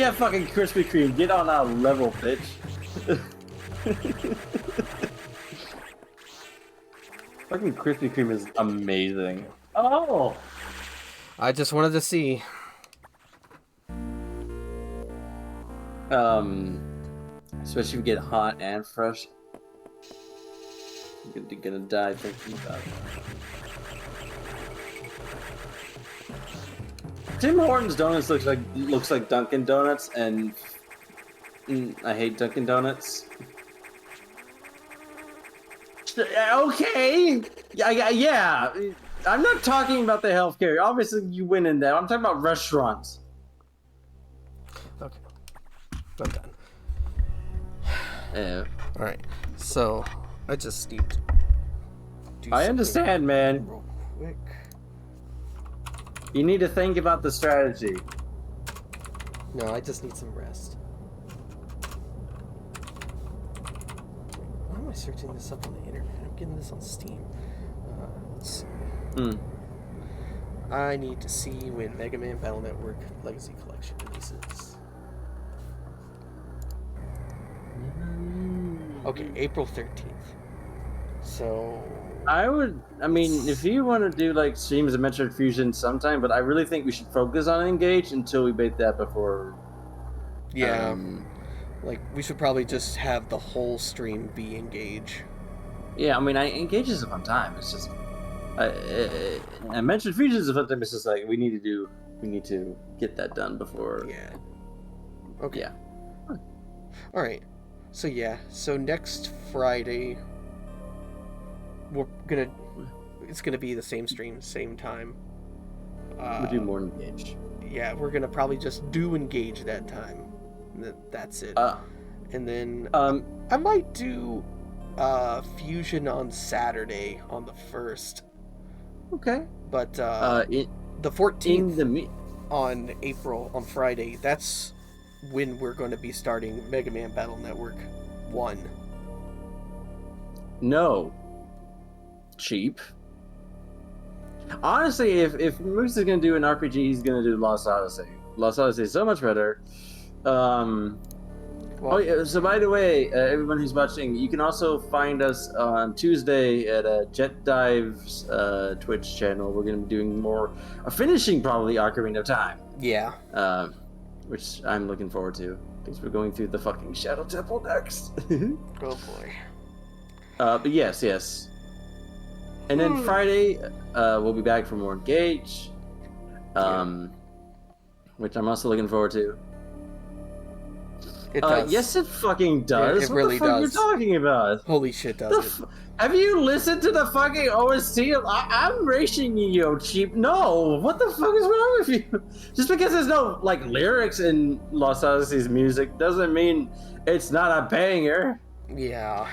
have fucking Krispy Kreme. Get on our level, bitch. Fucking Krispy Kreme is amazing. Oh! I just wanted to see. Especially if you get hot and fresh. You're gonna die thinking about it. Tim Hortons Donuts looks like Dunkin' Donuts, and I hate Dunkin' Donuts. Okay, yeah. I'm not talking about the healthcare. Obviously, you win in that. I'm talking about restaurants. Okay, I'm done. Yeah. All right, so I just need to do I something understand, man. real quick. You need to think about the strategy. No, I just need some rest. Why am I searching this up on the internet? I'm getting this on Steam. Let's see. I need to see when Mega Man Battle Network Legacy Collection releases. Okay, April 13th. So... I mean, if you want to do like streams of Metroid Fusion sometime, but I really think we should focus on Engage until we bait that before. Yeah, like we should probably just have the whole stream be Engage. Yeah, I mean, Engage is a fun time. It's just, I Metroid Fusion is a fun time. It's just like we need to get that done before. Yeah. Okay. Yeah. All right. So yeah. So next Friday, it's gonna be the same stream, same time. We do more Engage. Yeah, we're gonna probably just do Engage that time. That's it. And then I might do Fusion on Saturday on the 1st. Okay. But the 14th on Friday, that's when we're going to be starting Mega Man Battle Network 1. No. Cheap. Honestly, if Moose is gonna do an RPG, he's gonna do Lost Odyssey. Lost Odyssey is so much better. Oh yeah, so by the way, everyone who's watching, you can also find us on Tuesday at Jet Dive's Twitch channel. We're going to be doing finishing probably Ocarina of Time. Yeah. Which I'm looking forward to, because we're going through the fucking Shadow Temple next. Oh boy. But yes. And then Friday, we'll be back for more Engage, which I'm also looking forward to. It does. Yes, it fucking does. It really what the fuck does. are you talking about? Holy shit, does it? Have you listened to the fucking OST? I'm racing you, cheap. No, what the fuck is wrong with you? Just because there's no like lyrics in Lost Odyssey's music doesn't mean it's not a banger. Yeah.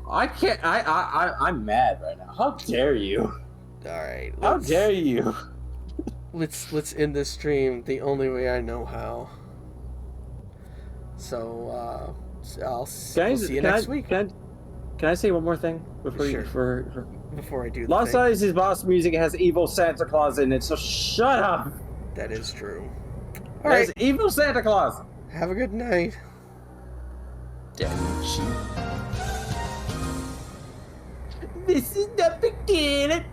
I can't. I'm mad right now. How dare you? All right. How dare you? Let's end this stream the only way I know how. So we'll see you next week. Can I say one more thing before before I do? Lost Odyssey's boss music has evil Santa Claus in it, so shut up. That is true. There's evil Santa Claus. Have a good night. Damn sheep. This is the beginning.